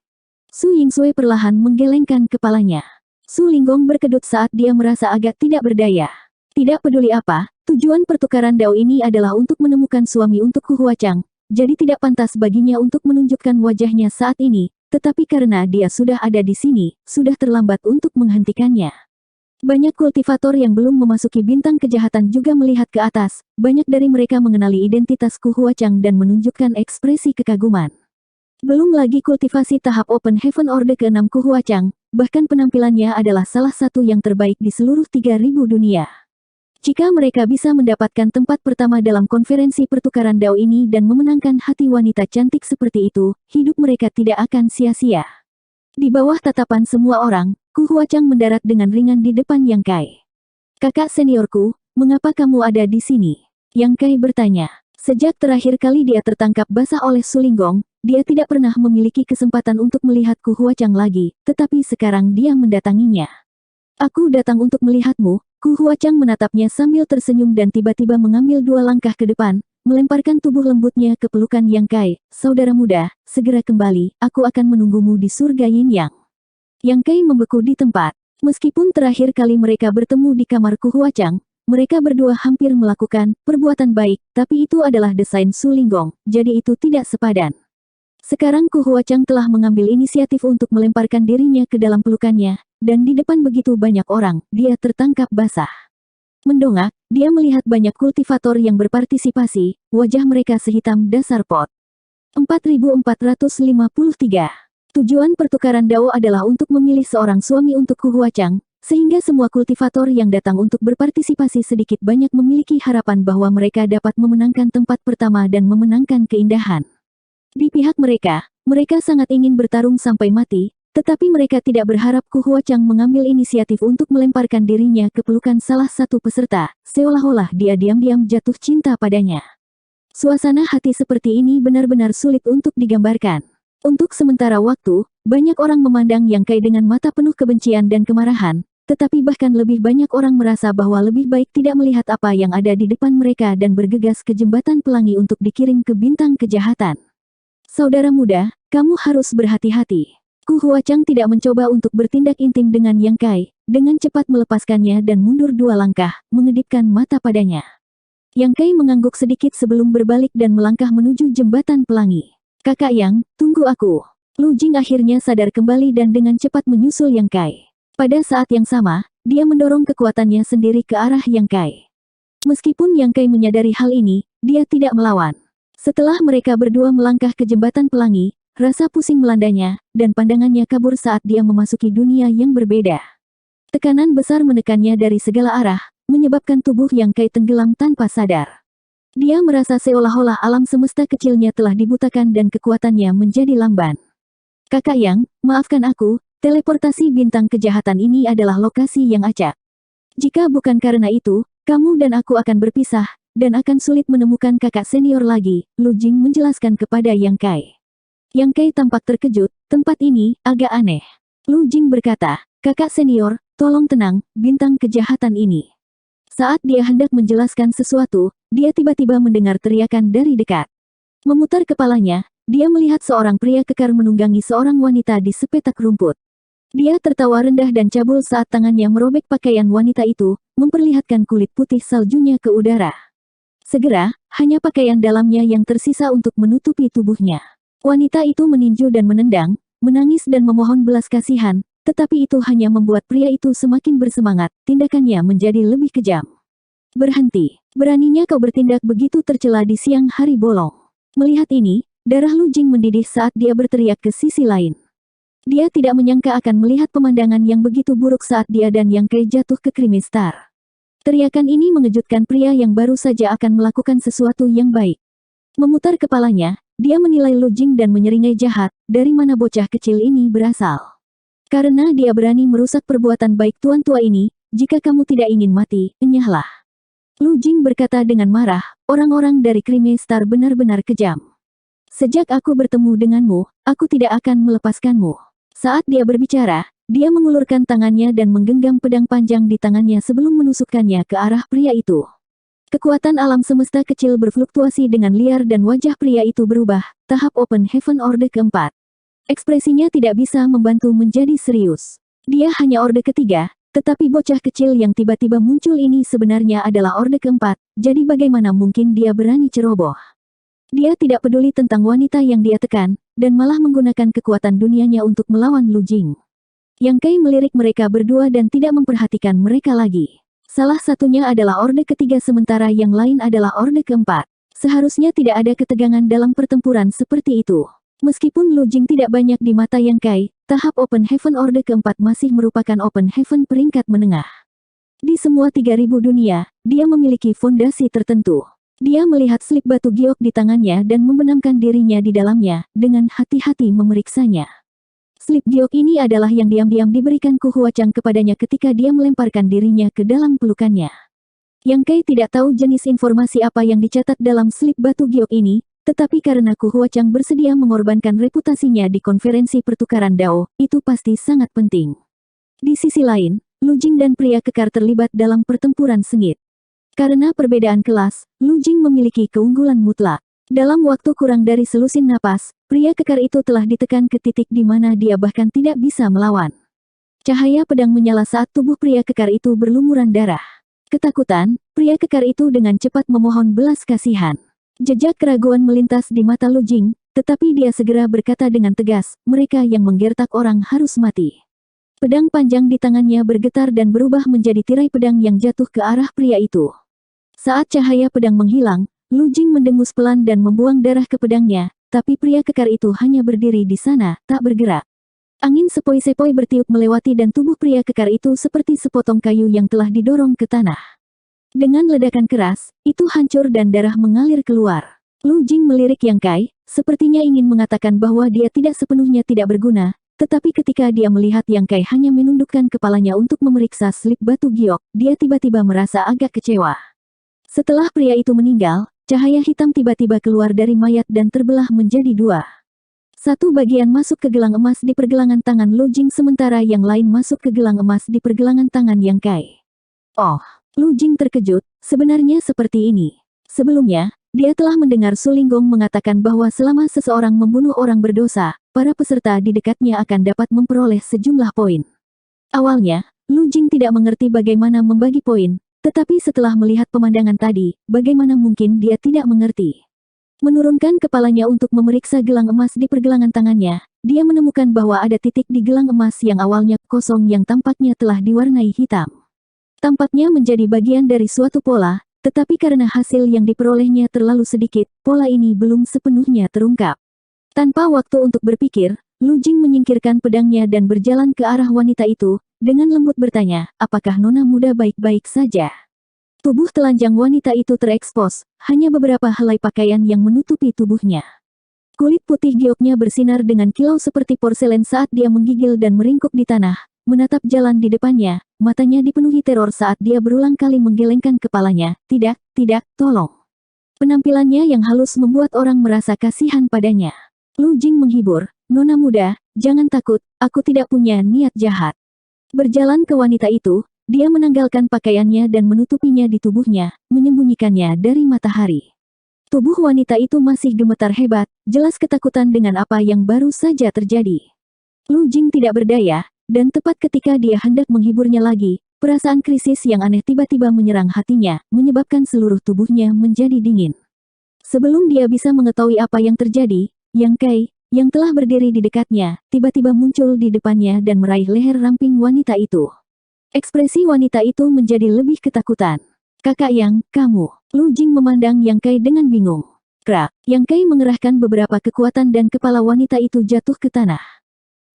Su Yingsui perlahan menggelengkan kepalanya. Su Linggong berkedut saat dia merasa agak tidak berdaya. Tidak peduli apa, tujuan pertukaran dao ini adalah untuk menemukan suami untuk Ku Huachang, jadi tidak pantas baginya untuk menunjukkan wajahnya saat ini, tetapi karena dia sudah ada di sini, sudah terlambat untuk menghentikannya. Banyak kultivator yang belum memasuki bintang kejahatan juga melihat ke atas, banyak dari mereka mengenali identitas Ku Huachang dan menunjukkan ekspresi kekaguman. Belum lagi kultivasi tahap Open Heaven Orde ke-6 Ku Huachang, bahkan penampilannya adalah salah satu yang terbaik di seluruh 3000 dunia. Jika mereka bisa mendapatkan tempat pertama dalam konferensi pertukaran dao ini dan memenangkan hati wanita cantik seperti itu, hidup mereka tidak akan sia-sia. Di bawah tatapan semua orang, Ku Huachang mendarat dengan ringan di depan Yang Kai. "Kakak seniorku, mengapa kamu ada di sini?" Yang Kai bertanya. Sejak terakhir kali dia tertangkap basah oleh Su Linggong, dia tidak pernah memiliki kesempatan untuk melihat Ku Huachang lagi, tetapi sekarang dia mendatanginya. "Aku datang untuk melihatmu." Ku Huachang menatapnya sambil tersenyum dan tiba-tiba mengambil 2 langkah ke depan, melemparkan tubuh lembutnya ke pelukan Yang Kai. "Saudara muda, segera kembali, aku akan menunggumu di surga Yin Yang." Yang Kai membeku di tempat. Meskipun terakhir kali mereka bertemu di kamar Ku Huachang, mereka berdua hampir melakukan perbuatan baik, tapi itu adalah desain Su Linggong, jadi itu tidak sepadan. Sekarang Ku Huachang telah mengambil inisiatif untuk melemparkan dirinya ke dalam pelukannya, dan di depan begitu banyak orang, dia tertangkap basah. Mendongak, dia melihat banyak kultivator yang berpartisipasi, wajah mereka sehitam dasar pot. 4453. Tujuan pertukaran dao adalah untuk memilih seorang suami untuk Ku Huachang, sehingga semua kultivator yang datang untuk berpartisipasi sedikit banyak memiliki harapan bahwa mereka dapat memenangkan tempat pertama dan memenangkan keindahan. Di pihak mereka, mereka sangat ingin bertarung sampai mati, tetapi mereka tidak berharap Ku Huachang mengambil inisiatif untuk melemparkan dirinya ke pelukan salah satu peserta, seolah-olah dia diam-diam jatuh cinta padanya. Suasana hati seperti ini benar-benar sulit untuk digambarkan. Untuk sementara waktu, banyak orang memandang Yang Kai dengan mata penuh kebencian dan kemarahan, tetapi bahkan lebih banyak orang merasa bahwa lebih baik tidak melihat apa yang ada di depan mereka dan bergegas ke jembatan pelangi untuk dikirim ke bintang kejahatan. "Saudara muda, kamu harus berhati-hati." Ku Huachang tidak mencoba untuk bertindak intim dengan Yang Kai, dengan cepat melepaskannya dan mundur 2 langkah, mengedipkan mata padanya. Yang Kai mengangguk sedikit sebelum berbalik dan melangkah menuju jembatan pelangi. "Kakak Yang, tunggu aku." Lu Jing akhirnya sadar kembali dan dengan cepat menyusul Yang Kai. Pada saat yang sama, dia mendorong kekuatannya sendiri ke arah Yang Kai. Meskipun Yang Kai menyadari hal ini, dia tidak melawan. Setelah mereka berdua melangkah ke jembatan pelangi, rasa pusing melandanya, dan pandangannya kabur saat dia memasuki dunia yang berbeda. Tekanan besar menekannya dari segala arah, menyebabkan tubuh Yang Kai tenggelam tanpa sadar. Dia merasa seolah-olah alam semesta kecilnya telah dibutakan dan kekuatannya menjadi lamban. Kakak Yang, maafkan aku, teleportasi bintang kejahatan ini adalah lokasi yang acak. Jika bukan karena itu, kamu dan aku akan berpisah, dan akan sulit menemukan kakak senior lagi, Lu Jing menjelaskan kepada Yang Kai. Yang Kai tampak terkejut, tempat ini agak aneh. Lu Jing berkata, kakak senior, tolong tenang, bintang kejahatan ini. Saat dia hendak menjelaskan sesuatu, dia tiba-tiba mendengar teriakan dari dekat. Memutar kepalanya, dia melihat seorang pria kekar menunggangi seorang wanita di sepetak rumput. Dia tertawa rendah dan cabul saat tangannya merobek pakaian wanita itu, memperlihatkan kulit putih saljunya ke udara. Segera, hanya pakaian dalamnya yang tersisa untuk menutupi tubuhnya. Wanita itu meninju dan menendang, menangis dan memohon belas kasihan, tetapi itu hanya membuat pria itu semakin bersemangat, tindakannya menjadi lebih kejam. Berhenti, beraninya kau bertindak begitu tercela di siang hari bolong. Melihat ini, darah Lu Jing mendidih saat dia berteriak ke sisi lain. Dia tidak menyangka akan melihat pemandangan yang begitu buruk saat dia dan Yang Kai jatuh ke Creamy Star. Teriakan ini mengejutkan pria yang baru saja akan melakukan sesuatu yang baik. Memutar kepalanya, dia menilai Lu Jing dan menyeringai jahat, dari mana bocah kecil ini berasal. Karena dia berani merusak perbuatan baik tuan tua ini, jika kamu tidak ingin mati, enyahlah. Lu Jing berkata dengan marah, orang-orang dari Creamy Star benar-benar kejam. Sejak aku bertemu denganmu, aku tidak akan melepaskanmu. Saat dia berbicara, dia mengulurkan tangannya dan menggenggam pedang panjang di tangannya sebelum menusukkannya ke arah pria itu. Kekuatan alam semesta kecil berfluktuasi dengan liar dan wajah pria itu berubah, tahap Open Heaven Orde keempat. Ekspresinya tidak bisa membantu menjadi serius. Dia hanya Orde ketiga, tetapi bocah kecil yang tiba-tiba muncul ini sebenarnya adalah Orde keempat, jadi bagaimana mungkin dia berani ceroboh? Dia tidak peduli tentang wanita yang dia tekan, dan malah menggunakan kekuatan dunianya untuk melawan Lu Jing. Yang Kai melirik mereka berdua dan tidak memperhatikan mereka lagi. Salah satunya adalah Orde ketiga sementara yang lain adalah Orde keempat. Seharusnya tidak ada ketegangan dalam pertempuran seperti itu. Meskipun Lu Jing tidak banyak di mata Yang Kai, tahap Open Heaven Orde keempat masih merupakan Open Heaven peringkat menengah. Di semua 3000 dunia, dia memiliki fondasi tertentu. Dia melihat slip batu giok di tangannya dan membenamkan dirinya di dalamnya, dengan hati-hati memeriksanya. Slip giok ini adalah yang diam-diam diberikan Ku Huachang kepadanya ketika dia melemparkan dirinya ke dalam pelukannya. Yang Kai tidak tahu jenis informasi apa yang dicatat dalam slip batu giok ini, tetapi karena Ku Huachang bersedia mengorbankan reputasinya di konferensi pertukaran Dao, itu pasti sangat penting. Di sisi lain, Lu Jing dan pria kekar terlibat dalam pertempuran sengit. Karena perbedaan kelas, Lu Jing memiliki keunggulan mutlak. Dalam waktu kurang dari selusin napas, pria kekar itu telah ditekan ke titik di mana dia bahkan tidak bisa melawan. Cahaya pedang menyala saat tubuh pria kekar itu berlumuran darah. Ketakutan, pria kekar itu dengan cepat memohon belas kasihan. Jejak keraguan melintas di mata Lu Jing, tetapi dia segera berkata dengan tegas, mereka yang menggertak orang harus mati. Pedang panjang di tangannya bergetar dan berubah menjadi tirai pedang yang jatuh ke arah pria itu. Saat cahaya pedang menghilang, Lu Jing mendengus pelan dan membuang darah ke pedangnya, tapi pria kekar itu hanya berdiri di sana, tak bergerak. Angin sepoi-sepoi bertiup melewati dan tubuh pria kekar itu seperti sepotong kayu yang telah didorong ke tanah. Dengan ledakan keras, itu hancur dan darah mengalir keluar. Lu Jing melirik Yang Kai, sepertinya ingin mengatakan bahwa dia tidak sepenuhnya tidak berguna, tetapi ketika dia melihat Yang Kai hanya menundukkan kepalanya untuk memeriksa slip batu giok, dia tiba-tiba merasa agak kecewa. Setelah pria itu meninggal, cahaya hitam tiba-tiba keluar dari mayat dan terbelah menjadi dua. Satu bagian masuk ke gelang emas di pergelangan tangan Lu Jing sementara yang lain masuk ke gelang emas di pergelangan tangan Yang Kai. Oh, Lu Jing terkejut, sebenarnya seperti ini. Sebelumnya, dia telah mendengar Su Linggong mengatakan bahwa selama seseorang membunuh orang berdosa, para peserta di dekatnya akan dapat memperoleh sejumlah poin. Awalnya, Lu Jing tidak mengerti bagaimana membagi poin, tetapi setelah melihat pemandangan tadi, bagaimana mungkin dia tidak mengerti. Menurunkan kepalanya untuk memeriksa gelang emas di pergelangan tangannya, dia menemukan bahwa ada titik di gelang emas yang awalnya kosong yang tampaknya telah diwarnai hitam. Tampaknya menjadi bagian dari suatu pola, tetapi karena hasil yang diperolehnya terlalu sedikit, pola ini belum sepenuhnya terungkap. Tanpa waktu untuk berpikir, Lu Jing menyingkirkan pedangnya dan berjalan ke arah wanita itu, dengan lembut bertanya, apakah nona muda baik-baik saja? Tubuh telanjang wanita itu terekspos, hanya beberapa helai pakaian yang menutupi tubuhnya. Kulit putih gioknya bersinar dengan kilau seperti porselen saat dia menggigil dan meringkuk di tanah, menatap jalan di depannya, matanya dipenuhi teror saat dia berulang kali menggelengkan kepalanya, tidak, tolong. Penampilannya yang halus membuat orang merasa kasihan padanya. Lu Jing menghibur, nona muda, jangan takut, aku tidak punya niat jahat. Berjalan ke wanita itu, dia menanggalkan pakaiannya dan menutupinya di tubuhnya, menyembunyikannya dari matahari. Tubuh wanita itu masih gemetar hebat, jelas ketakutan dengan apa yang baru saja terjadi. Lu Jing tidak berdaya, dan tepat ketika dia hendak menghiburnya lagi, perasaan krisis yang aneh tiba-tiba menyerang hatinya, menyebabkan seluruh tubuhnya menjadi dingin. Sebelum dia bisa mengetahui apa yang terjadi, Yang Kai, yang telah berdiri di dekatnya, tiba-tiba muncul di depannya dan meraih leher ramping wanita itu. Ekspresi wanita itu menjadi lebih ketakutan. Kakak Yang, kamu. Lu Jing memandang Yang Kai dengan bingung. Krak, Yang Kai mengerahkan beberapa kekuatan dan kepala wanita itu jatuh ke tanah.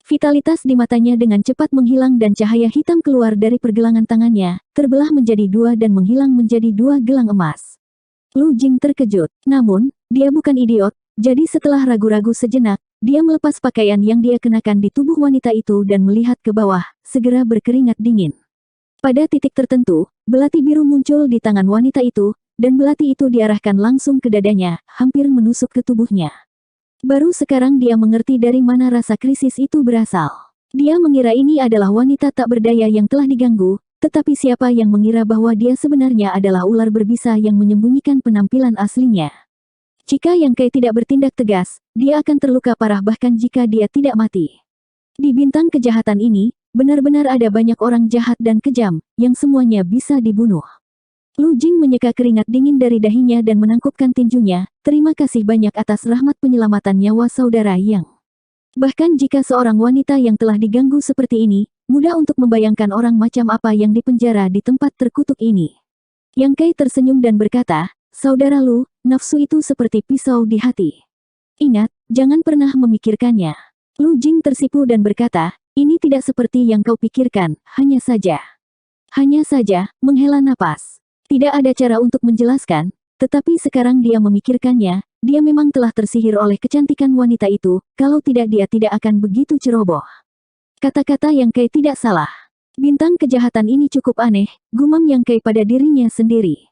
Vitalitas di matanya dengan cepat menghilang dan cahaya hitam keluar dari pergelangan tangannya, terbelah menjadi dua dan menghilang menjadi dua gelang emas. Lu Jing terkejut, namun, dia bukan idiot. Jadi setelah ragu-ragu sejenak, dia melepas pakaian yang dia kenakan di tubuh wanita itu dan melihat ke bawah, segera berkeringat dingin. Pada titik tertentu, belati biru muncul di tangan wanita itu, dan belati itu diarahkan langsung ke dadanya, hampir menusuk ke tubuhnya. Baru sekarang dia mengerti dari mana rasa krisis itu berasal. Dia mengira ini adalah wanita tak berdaya yang telah diganggu, tetapi siapa yang mengira bahwa dia sebenarnya adalah ular berbisa yang menyembunyikan penampilan aslinya. Jika Yang Kai tidak bertindak tegas, dia akan terluka parah bahkan jika dia tidak mati. Di bintang kejahatan ini, benar-benar ada banyak orang jahat dan kejam, yang semuanya bisa dibunuh. Lu Jing menyeka keringat dingin dari dahinya dan menangkupkan tinjunya, terima kasih banyak atas rahmat penyelamatan nyawa saudara Yang. Bahkan jika seorang wanita yang telah diganggu seperti ini, mudah untuk membayangkan orang macam apa yang dipenjara di tempat terkutuk ini. Yang Kai tersenyum dan berkata, saudara Lu, nafsu itu seperti pisau di hati. Ingat, jangan pernah memikirkannya. Lu Jing tersipu dan berkata, ini tidak seperti yang kau pikirkan, hanya saja, menghela napas. Tidak ada cara untuk menjelaskan, tetapi sekarang dia memikirkannya, dia memang telah tersihir oleh kecantikan wanita itu, kalau tidak dia tidak akan begitu ceroboh. Kata-kata Yang Kai tidak salah. Bintang kejahatan ini cukup aneh, gumam Yang Kai pada dirinya sendiri.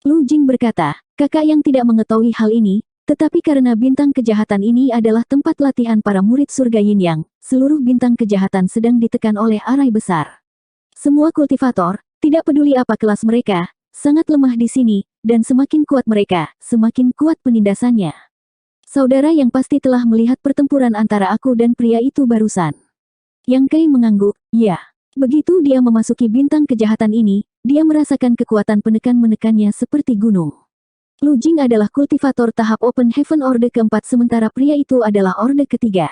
Lu Jing berkata, kakak yang tidak mengetahui hal ini, tetapi karena bintang kejahatan ini adalah tempat latihan para murid surga Yin Yang, seluruh bintang kejahatan sedang ditekan oleh arai besar. Semua kultivator, tidak peduli apa kelas mereka, sangat lemah di sini, dan semakin kuat mereka, semakin kuat penindasannya. Saudara Yang pasti telah melihat pertempuran antara aku dan pria itu barusan. Yang Kai mengangguk, ya. Begitu dia memasuki bintang kejahatan ini, dia merasakan kekuatan penekan-menekannya seperti gunung. Lu Jing adalah kultivator tahap Open Heaven Orde keempat sementara pria itu adalah Orde ketiga.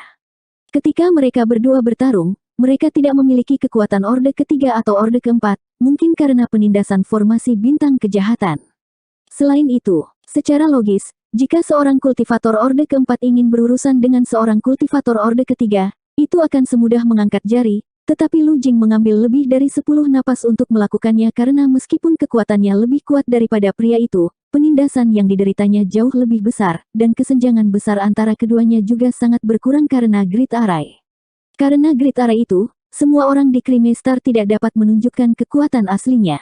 Ketika mereka berdua bertarung, mereka tidak memiliki kekuatan Orde ketiga atau Orde keempat, mungkin karena penindasan formasi bintang kejahatan. Selain itu, secara logis, jika seorang kultivator Orde keempat ingin berurusan dengan seorang kultivator Orde ketiga, itu akan semudah mengangkat jari. Tetapi Lu Jing mengambil lebih dari 10 napas untuk melakukannya karena meskipun kekuatannya lebih kuat daripada pria itu, penindasan yang dideritanya jauh lebih besar, dan kesenjangan besar antara keduanya juga sangat berkurang karena Great Array. Karena Great Array itu, semua orang di Creamy Star tidak dapat menunjukkan kekuatan aslinya.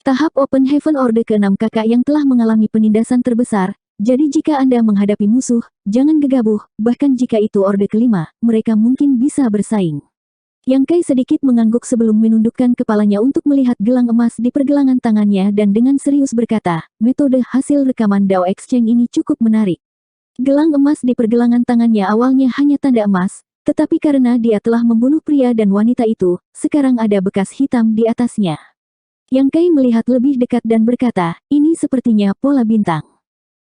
Tahap Open Heaven Orde ke-6 kakak yang telah mengalami penindasan terbesar, jadi jika Anda menghadapi musuh, jangan gegabah, bahkan jika itu Orde kelima, mereka mungkin bisa bersaing. Yang Kai sedikit mengangguk sebelum menundukkan kepalanya untuk melihat gelang emas di pergelangan tangannya dan dengan serius berkata, metode hasil rekaman Dao Exchange ini cukup menarik. Gelang emas di pergelangan tangannya awalnya hanya tanda emas, tetapi karena dia telah membunuh pria dan wanita itu, sekarang ada bekas hitam di atasnya. Yang Kai melihat lebih dekat dan berkata, ini sepertinya pola bintang.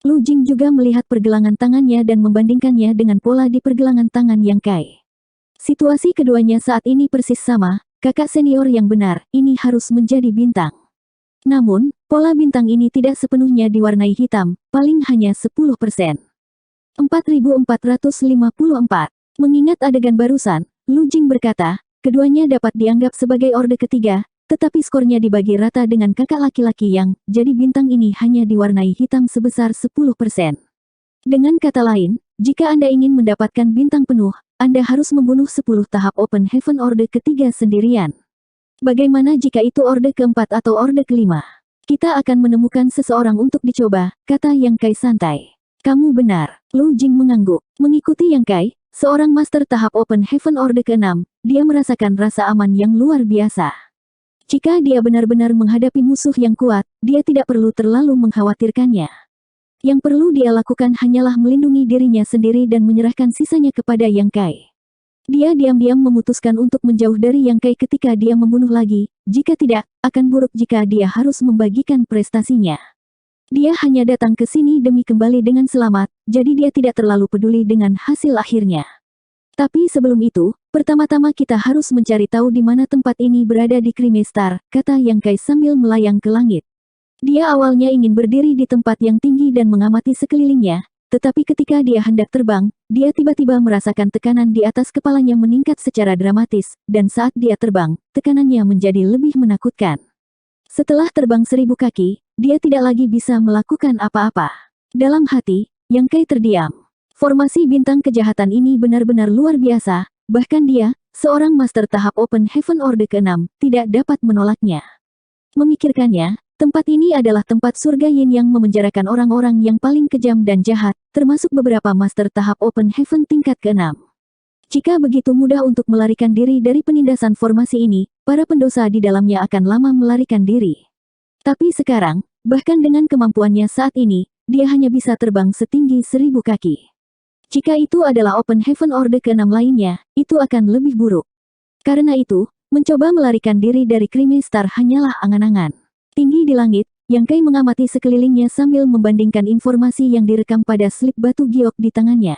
Lu Jing juga melihat pergelangan tangannya dan membandingkannya dengan pola di pergelangan tangan Yang Kai. Situasi keduanya saat ini persis sama, kakak senior yang benar, ini harus menjadi bintang. Namun, pola bintang ini tidak sepenuhnya diwarnai hitam, paling hanya 10%. 4454. Mengingat adegan barusan, Lu Jing berkata, keduanya dapat dianggap sebagai orde ketiga, tetapi skornya dibagi rata dengan kakak laki-laki yang, jadi bintang ini hanya diwarnai hitam sebesar 10%. Dengan kata lain, jika Anda ingin mendapatkan bintang penuh, Anda harus membunuh 10 tahap Open Heaven orde ketiga sendirian. Bagaimana jika itu orde keempat atau orde kelima? Kita akan menemukan seseorang untuk dicoba, kata Yang Kai santai. Kamu benar, Lu Jing mengangguk. Mengikuti Yang Kai, seorang master tahap Open Heaven orde ke-6, dia merasakan rasa aman yang luar biasa. Jika dia benar-benar menghadapi musuh yang kuat, dia tidak perlu terlalu mengkhawatirkannya. Yang perlu dia lakukan hanyalah melindungi dirinya sendiri dan menyerahkan sisanya kepada Yang Kai. Dia diam-diam memutuskan untuk menjauh dari Yang Kai ketika dia membunuh lagi, jika tidak, akan buruk jika dia harus membagikan prestasinya. Dia hanya datang ke sini demi kembali dengan selamat, jadi dia tidak terlalu peduli dengan hasil akhirnya. Tapi sebelum itu, pertama-tama kita harus mencari tahu di mana tempat ini berada di Crimestar, kata Yang Kai sambil melayang ke langit. Dia awalnya ingin berdiri di tempat yang tinggi dan mengamati sekelilingnya, tetapi ketika dia hendak terbang, dia tiba-tiba merasakan tekanan di atas kepalanya meningkat secara dramatis, dan saat dia terbang, tekanannya menjadi lebih menakutkan. Setelah terbang 1000 kaki, dia tidak lagi bisa melakukan apa-apa. Dalam hati, Yang Kai terdiam. Formasi bintang kejahatan ini benar-benar luar biasa, bahkan dia, seorang master tahap Open Heaven Orde ke-6, tidak dapat menolaknya. Memikirkannya, tempat ini adalah tempat surga Yin yang memenjarakan orang-orang yang paling kejam dan jahat, termasuk beberapa master tahap Open Heaven tingkat ke-6. Jika begitu mudah untuk melarikan diri dari penindasan formasi ini, para pendosa di dalamnya akan lama melarikan diri. Tapi sekarang, bahkan dengan kemampuannya saat ini, dia hanya bisa terbang setinggi 1000 kaki. Jika itu adalah Open Heaven Orde ke-6 lainnya, itu akan lebih buruk. Karena itu, mencoba melarikan diri dari Crimestar hanyalah angan-angan. Tinggi di langit, Yang Kai mengamati sekelilingnya sambil membandingkan informasi yang direkam pada slip batu giok di tangannya.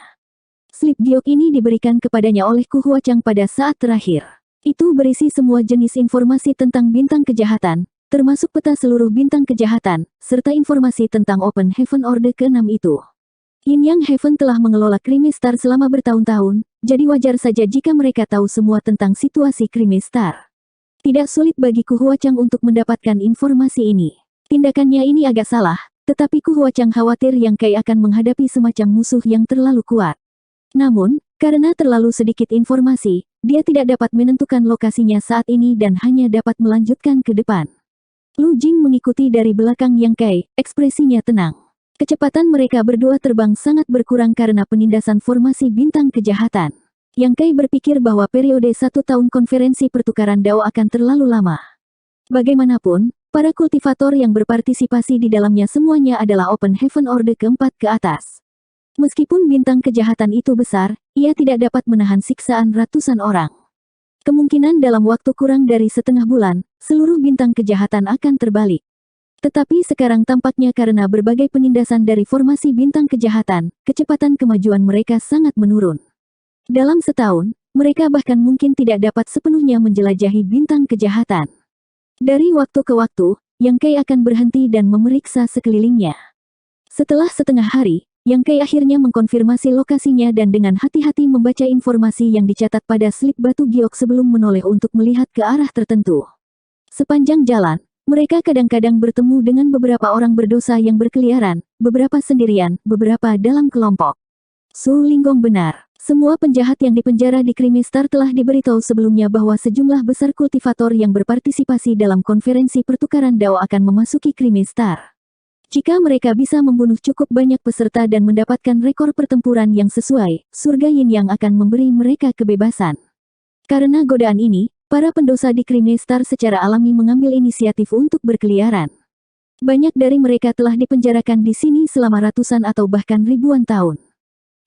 Slip giok ini diberikan kepadanya oleh Ku Huachang pada saat terakhir. Itu berisi semua jenis informasi tentang bintang kejahatan, termasuk peta seluruh bintang kejahatan, serta informasi tentang Open Heaven Orde ke-6 itu. Yin Yang Heaven telah mengelola Crimestar selama bertahun-tahun, jadi wajar saja jika mereka tahu semua tentang situasi Crimestar. Tidak sulit bagi Ku Huachang untuk mendapatkan informasi ini. Tindakannya ini agak salah, tetapi Ku Huachang khawatir Yang Kai akan menghadapi semacam musuh yang terlalu kuat. Namun, karena terlalu sedikit informasi, dia tidak dapat menentukan lokasinya saat ini dan hanya dapat melanjutkan ke depan. Lu Jing mengikuti dari belakang Yang Kai, ekspresinya tenang. Kecepatan mereka berdua terbang sangat berkurang karena penindasan formasi bintang kejahatan. Yang Kai berpikir bahwa periode 1 tahun konferensi pertukaran Dao akan terlalu lama. Bagaimanapun, para kultivator yang berpartisipasi di dalamnya semuanya adalah Open Heaven Orde keempat ke atas. Meskipun bintang kejahatan itu besar, ia tidak dapat menahan siksaan ratusan orang. Kemungkinan dalam waktu kurang dari setengah bulan, seluruh bintang kejahatan akan terbalik. Tetapi sekarang tampaknya karena berbagai penindasan dari formasi bintang kejahatan, kecepatan kemajuan mereka sangat menurun. Dalam setahun, mereka bahkan mungkin tidak dapat sepenuhnya menjelajahi bintang kejahatan. Dari waktu ke waktu, Yang Kai akan berhenti dan memeriksa sekelilingnya. Setelah setengah hari, Yang Kai akhirnya mengkonfirmasi lokasinya dan dengan hati-hati membaca informasi yang dicatat pada slip batu giok sebelum menoleh untuk melihat ke arah tertentu. Sepanjang jalan, mereka kadang-kadang bertemu dengan beberapa orang berdosa yang berkeliaran, beberapa sendirian, beberapa dalam kelompok. Su Linggong benar. Semua penjahat yang dipenjara di Crimestar telah diberitahu sebelumnya bahwa sejumlah besar kultivator yang berpartisipasi dalam konferensi pertukaran Dao akan memasuki Crimestar. Jika mereka bisa membunuh cukup banyak peserta dan mendapatkan rekor pertempuran yang sesuai, surga Yin Yang akan memberi mereka kebebasan. Karena godaan ini, para pendosa di Crimestar secara alami mengambil inisiatif untuk berkeliaran. Banyak dari mereka telah dipenjarakan di sini selama ratusan atau bahkan ribuan tahun.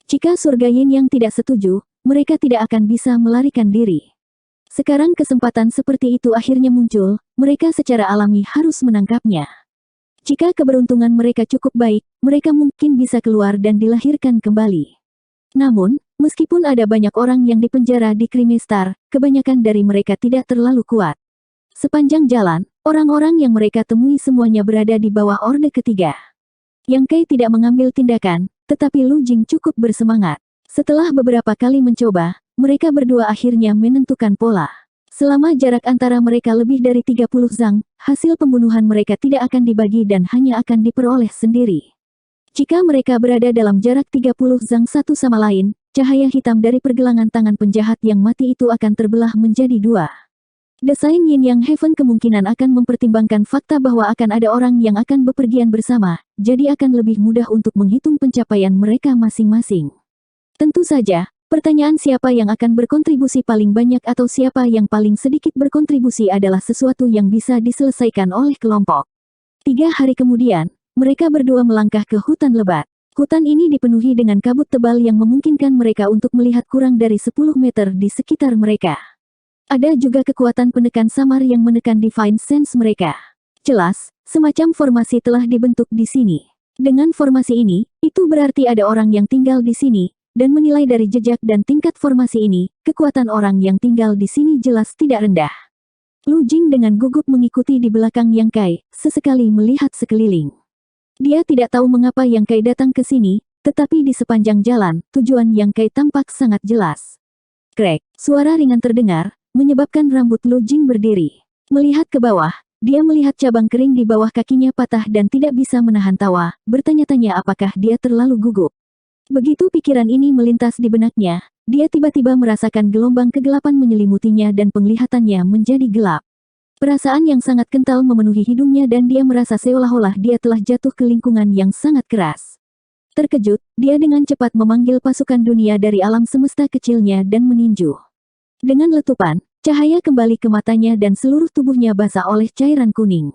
Jika surga Yin Yang tidak setuju, mereka tidak akan bisa melarikan diri. Sekarang kesempatan seperti itu akhirnya muncul, mereka secara alami harus menangkapnya. Jika keberuntungan mereka cukup baik, mereka mungkin bisa keluar dan dilahirkan kembali. Namun, meskipun ada banyak orang yang dipenjara di Crimestar, kebanyakan dari mereka tidak terlalu kuat. Sepanjang jalan, orang-orang yang mereka temui semuanya berada di bawah Orde ketiga. Yang Kai tidak mengambil tindakan, tetapi Lu Jing cukup bersemangat. Setelah beberapa kali mencoba, mereka berdua akhirnya menentukan pola. Selama jarak antara mereka lebih dari 30 zang, hasil pembunuhan mereka tidak akan dibagi dan hanya akan diperoleh sendiri. Jika mereka berada dalam jarak 30 zang satu sama lain, cahaya hitam dari pergelangan tangan penjahat yang mati itu akan terbelah menjadi dua. Desain Yin Yang Heaven kemungkinan akan mempertimbangkan fakta bahwa akan ada orang yang akan bepergian bersama, jadi akan lebih mudah untuk menghitung pencapaian mereka masing-masing. Tentu saja, pertanyaan siapa yang akan berkontribusi paling banyak atau siapa yang paling sedikit berkontribusi adalah sesuatu yang bisa diselesaikan oleh kelompok. 3 hari kemudian, mereka berdua melangkah ke hutan lebat. Hutan ini dipenuhi dengan kabut tebal yang memungkinkan mereka untuk melihat kurang dari 10 meter di sekitar mereka. Ada juga kekuatan penekan samar yang menekan divine sense mereka. Jelas, semacam formasi telah dibentuk di sini. Dengan formasi ini, itu berarti ada orang yang tinggal di sini, dan menilai dari jejak dan tingkat formasi ini, kekuatan orang yang tinggal di sini jelas tidak rendah. Lu Jing dengan gugup mengikuti di belakang Yang Kai, sesekali melihat sekeliling. Dia tidak tahu mengapa Yang Kai datang ke sini, tetapi di sepanjang jalan, tujuan Yang Kai tampak sangat jelas. Krek, suara ringan terdengar, menyebabkan rambut Lu Jing berdiri. Melihat ke bawah, dia melihat cabang kering di bawah kakinya patah dan tidak bisa menahan tawa, bertanya-tanya apakah dia terlalu gugup. Begitu pikiran ini melintas di benaknya, dia tiba-tiba merasakan gelombang kegelapan menyelimutinya dan penglihatannya menjadi gelap. Perasaan yang sangat kental memenuhi hidungnya dan dia merasa seolah-olah dia telah jatuh ke lingkungan yang sangat keras. Terkejut, dia dengan cepat memanggil pasukan dunia dari alam semesta kecilnya dan meninju. Dengan letupan, cahaya kembali ke matanya dan seluruh tubuhnya basah oleh cairan kuning.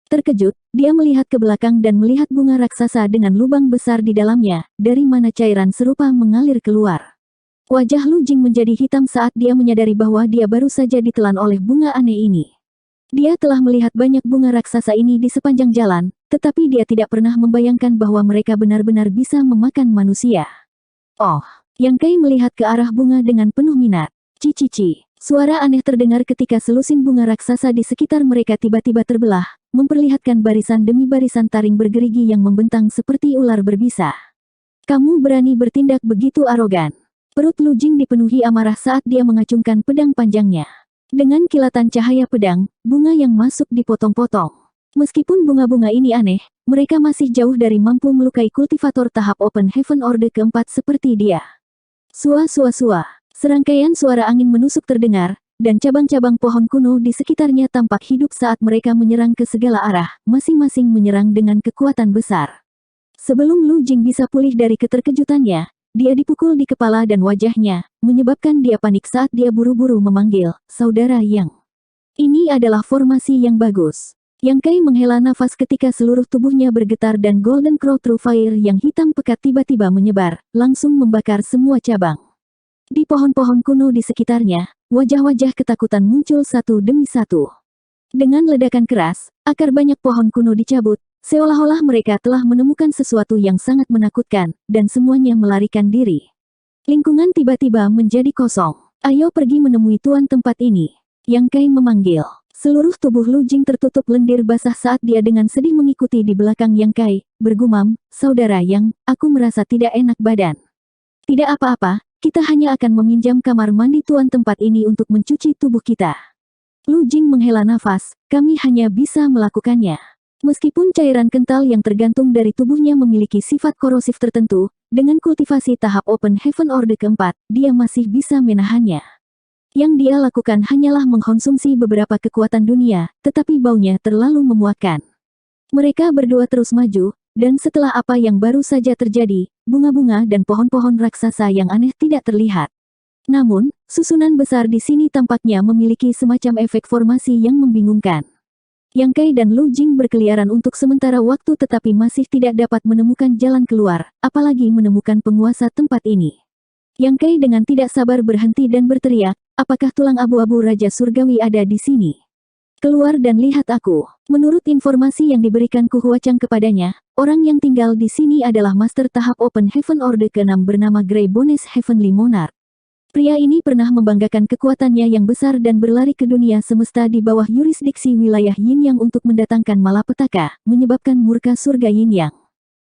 Terkejut, dia melihat ke belakang dan melihat bunga raksasa dengan lubang besar di dalamnya, dari mana cairan serupa mengalir keluar. Wajah Lu Jing menjadi hitam saat dia menyadari bahwa dia baru saja ditelan oleh bunga aneh ini. Dia telah melihat banyak bunga raksasa ini di sepanjang jalan, tetapi dia tidak pernah membayangkan bahwa mereka benar-benar bisa memakan manusia. Oh, Yang Kai melihat ke arah bunga dengan penuh minat. Cici. Suara aneh terdengar ketika selusin bunga raksasa di sekitar mereka tiba-tiba terbelah, memperlihatkan barisan demi barisan taring bergerigi yang membentang seperti ular berbisa. Kamu berani bertindak begitu arogan. Perut Lu Jing dipenuhi amarah saat dia mengacungkan pedang panjangnya. Dengan kilatan cahaya pedang, bunga yang masuk dipotong-potong. Meskipun bunga-bunga ini aneh, mereka masih jauh dari mampu melukai kultivator tahap Open Heaven Orde keempat seperti dia. Sua-sua-sua. Serangkaian suara angin menusuk terdengar, dan cabang-cabang pohon kuno di sekitarnya tampak hidup saat mereka menyerang ke segala arah, masing-masing menyerang dengan kekuatan besar. Sebelum Lu Jing bisa pulih dari keterkejutannya, dia dipukul di kepala dan wajahnya, menyebabkan dia panik saat dia buru-buru memanggil, "Saudara Yang." Ini adalah formasi yang bagus. Yang Kai menghela nafas ketika seluruh tubuhnya bergetar dan Golden Crow True Fire yang hitam pekat tiba-tiba menyebar, langsung membakar semua cabang. Di pohon-pohon kuno di sekitarnya, wajah-wajah ketakutan muncul satu demi satu. Dengan ledakan keras, akar banyak pohon kuno dicabut, seolah-olah mereka telah menemukan sesuatu yang sangat menakutkan, dan semuanya melarikan diri. Lingkungan tiba-tiba menjadi kosong. Ayo pergi menemui tuan tempat ini. Yang Kai memanggil. Seluruh tubuh Lu Jing tertutup lendir basah saat dia dengan sedih mengikuti di belakang Yang Kai, bergumam, "Saudara Yang, aku merasa tidak enak badan." "Tidak apa-apa. Kita hanya akan meminjam kamar mandi tuan tempat ini untuk mencuci tubuh kita." Lu Jing menghela nafas, "Kami hanya bisa melakukannya." Meskipun cairan kental yang tergantung dari tubuhnya memiliki sifat korosif tertentu, dengan kultivasi tahap Open Heaven Orde keempat, dia masih bisa menahannya. Yang dia lakukan hanyalah mengkonsumsi beberapa kekuatan dunia, tetapi baunya terlalu memuakkan. Mereka berdua terus maju, dan setelah apa yang baru saja terjadi, bunga-bunga dan pohon-pohon raksasa yang aneh tidak terlihat. Namun, susunan besar di sini tampaknya memiliki semacam efek formasi yang membingungkan. Yang Kai dan Lu Jing berkeliaran untuk sementara waktu tetapi masih tidak dapat menemukan jalan keluar, apalagi menemukan penguasa tempat ini. Yang Kai dengan tidak sabar berhenti dan berteriak, "Apakah tulang abu-abu Raja Surgawi ada di sini? Keluar dan lihat aku." Menurut informasi yang diberikan Ku Huachang kepadanya, orang yang tinggal di sini adalah Master tahap Open Heaven Orde ke-6 bernama Grey Bones Heavenly Monarch. Pria ini pernah membanggakan kekuatannya yang besar dan berlari ke dunia semesta di bawah yurisdiksi wilayah Yin Yang untuk mendatangkan malapetaka, menyebabkan murka surga Yin Yang.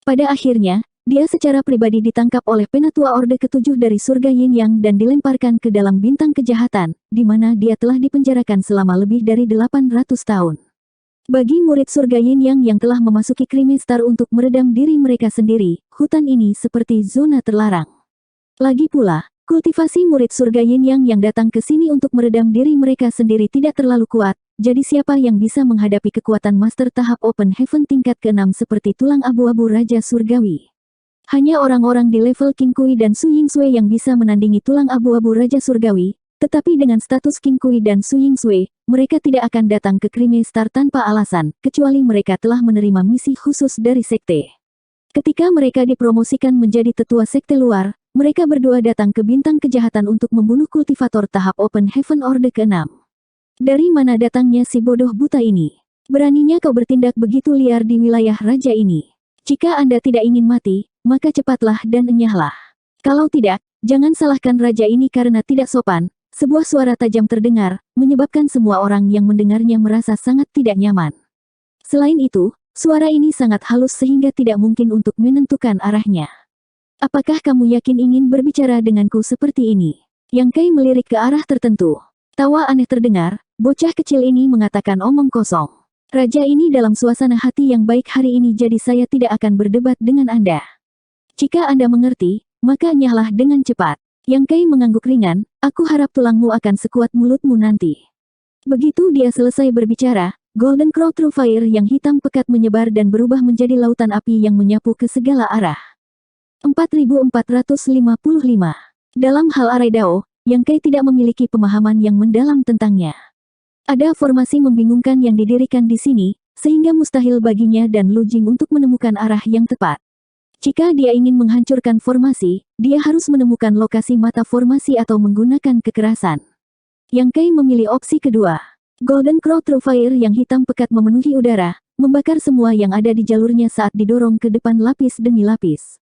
Pada akhirnya, dia secara pribadi ditangkap oleh Penatua Orde Ketujuh dari surga Yin Yang dan dilemparkan ke dalam bintang kejahatan, di mana dia telah dipenjarakan selama lebih dari 800 tahun. Bagi murid surga Yin Yang yang telah memasuki Creamy Star untuk meredam diri mereka sendiri, hutan ini seperti zona terlarang. Lagi pula, kultivasi murid surga Yin Yang yang datang ke sini untuk meredam diri mereka sendiri tidak terlalu kuat, jadi siapa yang bisa menghadapi kekuatan master tahap Open Heaven tingkat ke-6 seperti tulang abu-abu Raja Surgawi? Hanya orang-orang di level King Kui dan Su Yingsui yang bisa menandingi tulang abu-abu Raja Surgawi, tetapi dengan status King Kui dan Su Yingsui, mereka tidak akan datang ke Creamy Star tanpa alasan, kecuali mereka telah menerima misi khusus dari sekte. Ketika mereka dipromosikan menjadi tetua sekte luar, mereka berdua datang ke bintang kejahatan untuk membunuh kultivator tahap Open Heaven Orde ke-6. Dari mana datangnya si bodoh buta ini? Beraninya kau bertindak begitu liar di wilayah raja ini. Jika Anda tidak ingin mati, maka cepatlah dan enyahlah. Kalau tidak, jangan salahkan raja ini karena tidak sopan. Sebuah suara tajam terdengar, menyebabkan semua orang yang mendengarnya merasa sangat tidak nyaman. Selain itu, suara ini sangat halus sehingga tidak mungkin untuk menentukan arahnya. Apakah kamu yakin ingin berbicara denganku seperti ini? Yang Kai melirik ke arah tertentu. Tawa aneh terdengar, bocah kecil ini mengatakan omong kosong. Raja ini dalam suasana hati yang baik hari ini jadi saya tidak akan berdebat dengan Anda. Jika Anda mengerti, maka nyahlah dengan cepat. Yang Kai mengangguk ringan, aku harap tulangmu akan sekuat mulutmu nanti. Begitu dia selesai berbicara, Golden Crow True Fire yang hitam pekat menyebar dan berubah menjadi lautan api yang menyapu ke segala arah. 4455. Dalam hal Arai Dao, Yang Kai tidak memiliki pemahaman yang mendalam tentangnya. Ada formasi membingungkan yang didirikan di sini, sehingga mustahil baginya dan Lu Jing untuk menemukan arah yang tepat. Jika dia ingin menghancurkan formasi, dia harus menemukan lokasi mata formasi atau menggunakan kekerasan. Yang Kai memilih opsi kedua. Golden Crow True Fire yang hitam pekat memenuhi udara, membakar semua yang ada di jalurnya saat didorong ke depan lapis demi lapis.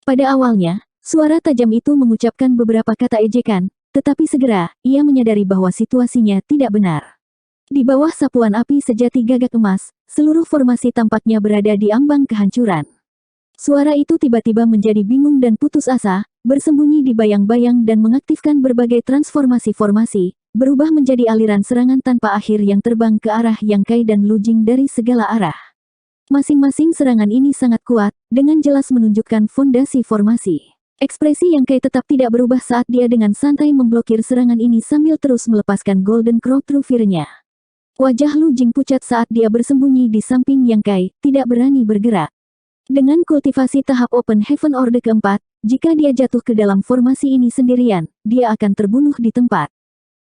Pada awalnya, suara tajam itu mengucapkan beberapa kata ejekan, tetapi segera, ia menyadari bahwa situasinya tidak benar. Di bawah sapuan api sejati gagak emas, seluruh formasi tampaknya berada di ambang kehancuran. Suara itu tiba-tiba menjadi bingung dan putus asa, bersembunyi di bayang-bayang dan mengaktifkan berbagai transformasi formasi, berubah menjadi aliran serangan tanpa akhir yang terbang ke arah Yang Kai dan Lu Jing dari segala arah. Masing-masing serangan ini sangat kuat, dengan jelas menunjukkan fondasi formasi. Ekspresi Yang Kai tetap tidak berubah saat dia dengan santai memblokir serangan ini sambil terus melepaskan Golden Crow True Fire-nya. Wajah Lu Jing pucat saat dia bersembunyi di samping Yang Kai, tidak berani bergerak. Dengan kultivasi tahap Open Heaven Orde keempat, jika dia jatuh ke dalam formasi ini sendirian, dia akan terbunuh di tempat.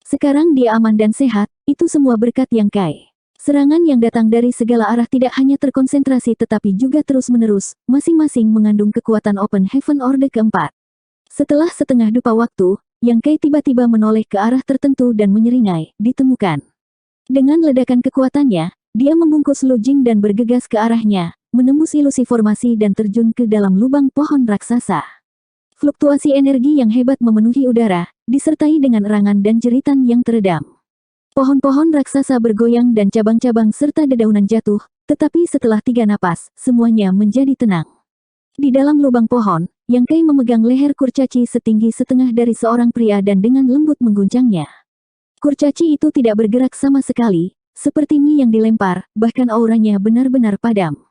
Sekarang dia aman dan sehat, itu semua berkat Yang Kai. Serangan yang datang dari segala arah tidak hanya terkonsentrasi tetapi juga terus-menerus, masing-masing mengandung kekuatan Open Heaven Orde keempat. Setelah setengah dupa waktu, Yang Kai tiba-tiba menoleh ke arah tertentu dan menyeringai, ditemukan. Dengan ledakan kekuatannya, dia membungkus Lu Jing dan bergegas ke arahnya, menembus ilusi formasi dan terjun ke dalam lubang pohon raksasa. Fluktuasi energi yang hebat memenuhi udara, disertai dengan erangan dan jeritan yang teredam. Pohon-pohon raksasa bergoyang dan cabang-cabang serta dedaunan jatuh, tetapi setelah 3 napas, semuanya menjadi tenang. Di dalam lubang pohon, Yang Kai memegang leher kurcaci setinggi setengah dari seorang pria dan dengan lembut mengguncangnya. Kurcaci itu tidak bergerak sama sekali, seperti mie yang dilempar, bahkan auranya benar-benar padam.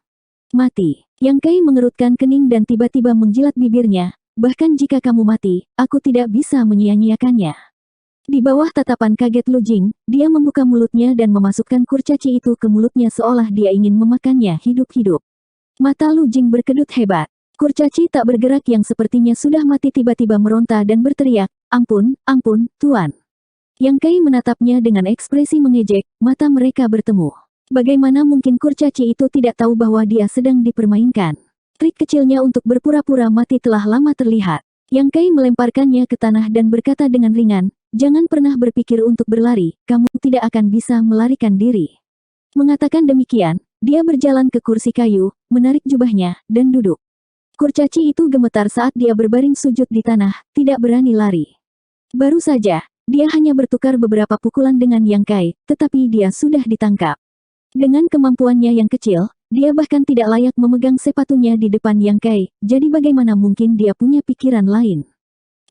Mati. Yang Kai mengerutkan kening dan tiba-tiba menjilat bibirnya, bahkan jika kamu mati, aku tidak bisa menyia-nyiakannya. Di bawah tatapan kaget Lu Jing, dia membuka mulutnya dan memasukkan kurcaci itu ke mulutnya seolah dia ingin memakannya hidup-hidup. Mata Lu Jing berkedut hebat. Kurcaci tak bergerak yang sepertinya sudah mati tiba-tiba meronta dan berteriak, "Ampun, ampun, Tuan." Yang Kai menatapnya dengan ekspresi mengejek, mata mereka bertemu. Bagaimana mungkin kurcaci itu tidak tahu bahwa dia sedang dipermainkan? Trik kecilnya untuk berpura-pura mati telah lama terlihat. Yang Kai melemparkannya ke tanah dan berkata dengan ringan, "Jangan pernah berpikir untuk berlari, kamu tidak akan bisa melarikan diri." Mengatakan demikian, dia berjalan ke kursi kayu, menarik jubahnya, dan duduk. Kurcaci itu gemetar saat dia berbaring sujud di tanah, tidak berani lari. Baru saja, dia hanya bertukar beberapa pukulan dengan Yang Kai, tetapi dia sudah ditangkap. Dengan kemampuannya yang kecil, dia bahkan tidak layak memegang sepatunya di depan Yang Kai, jadi bagaimana mungkin dia punya pikiran lain?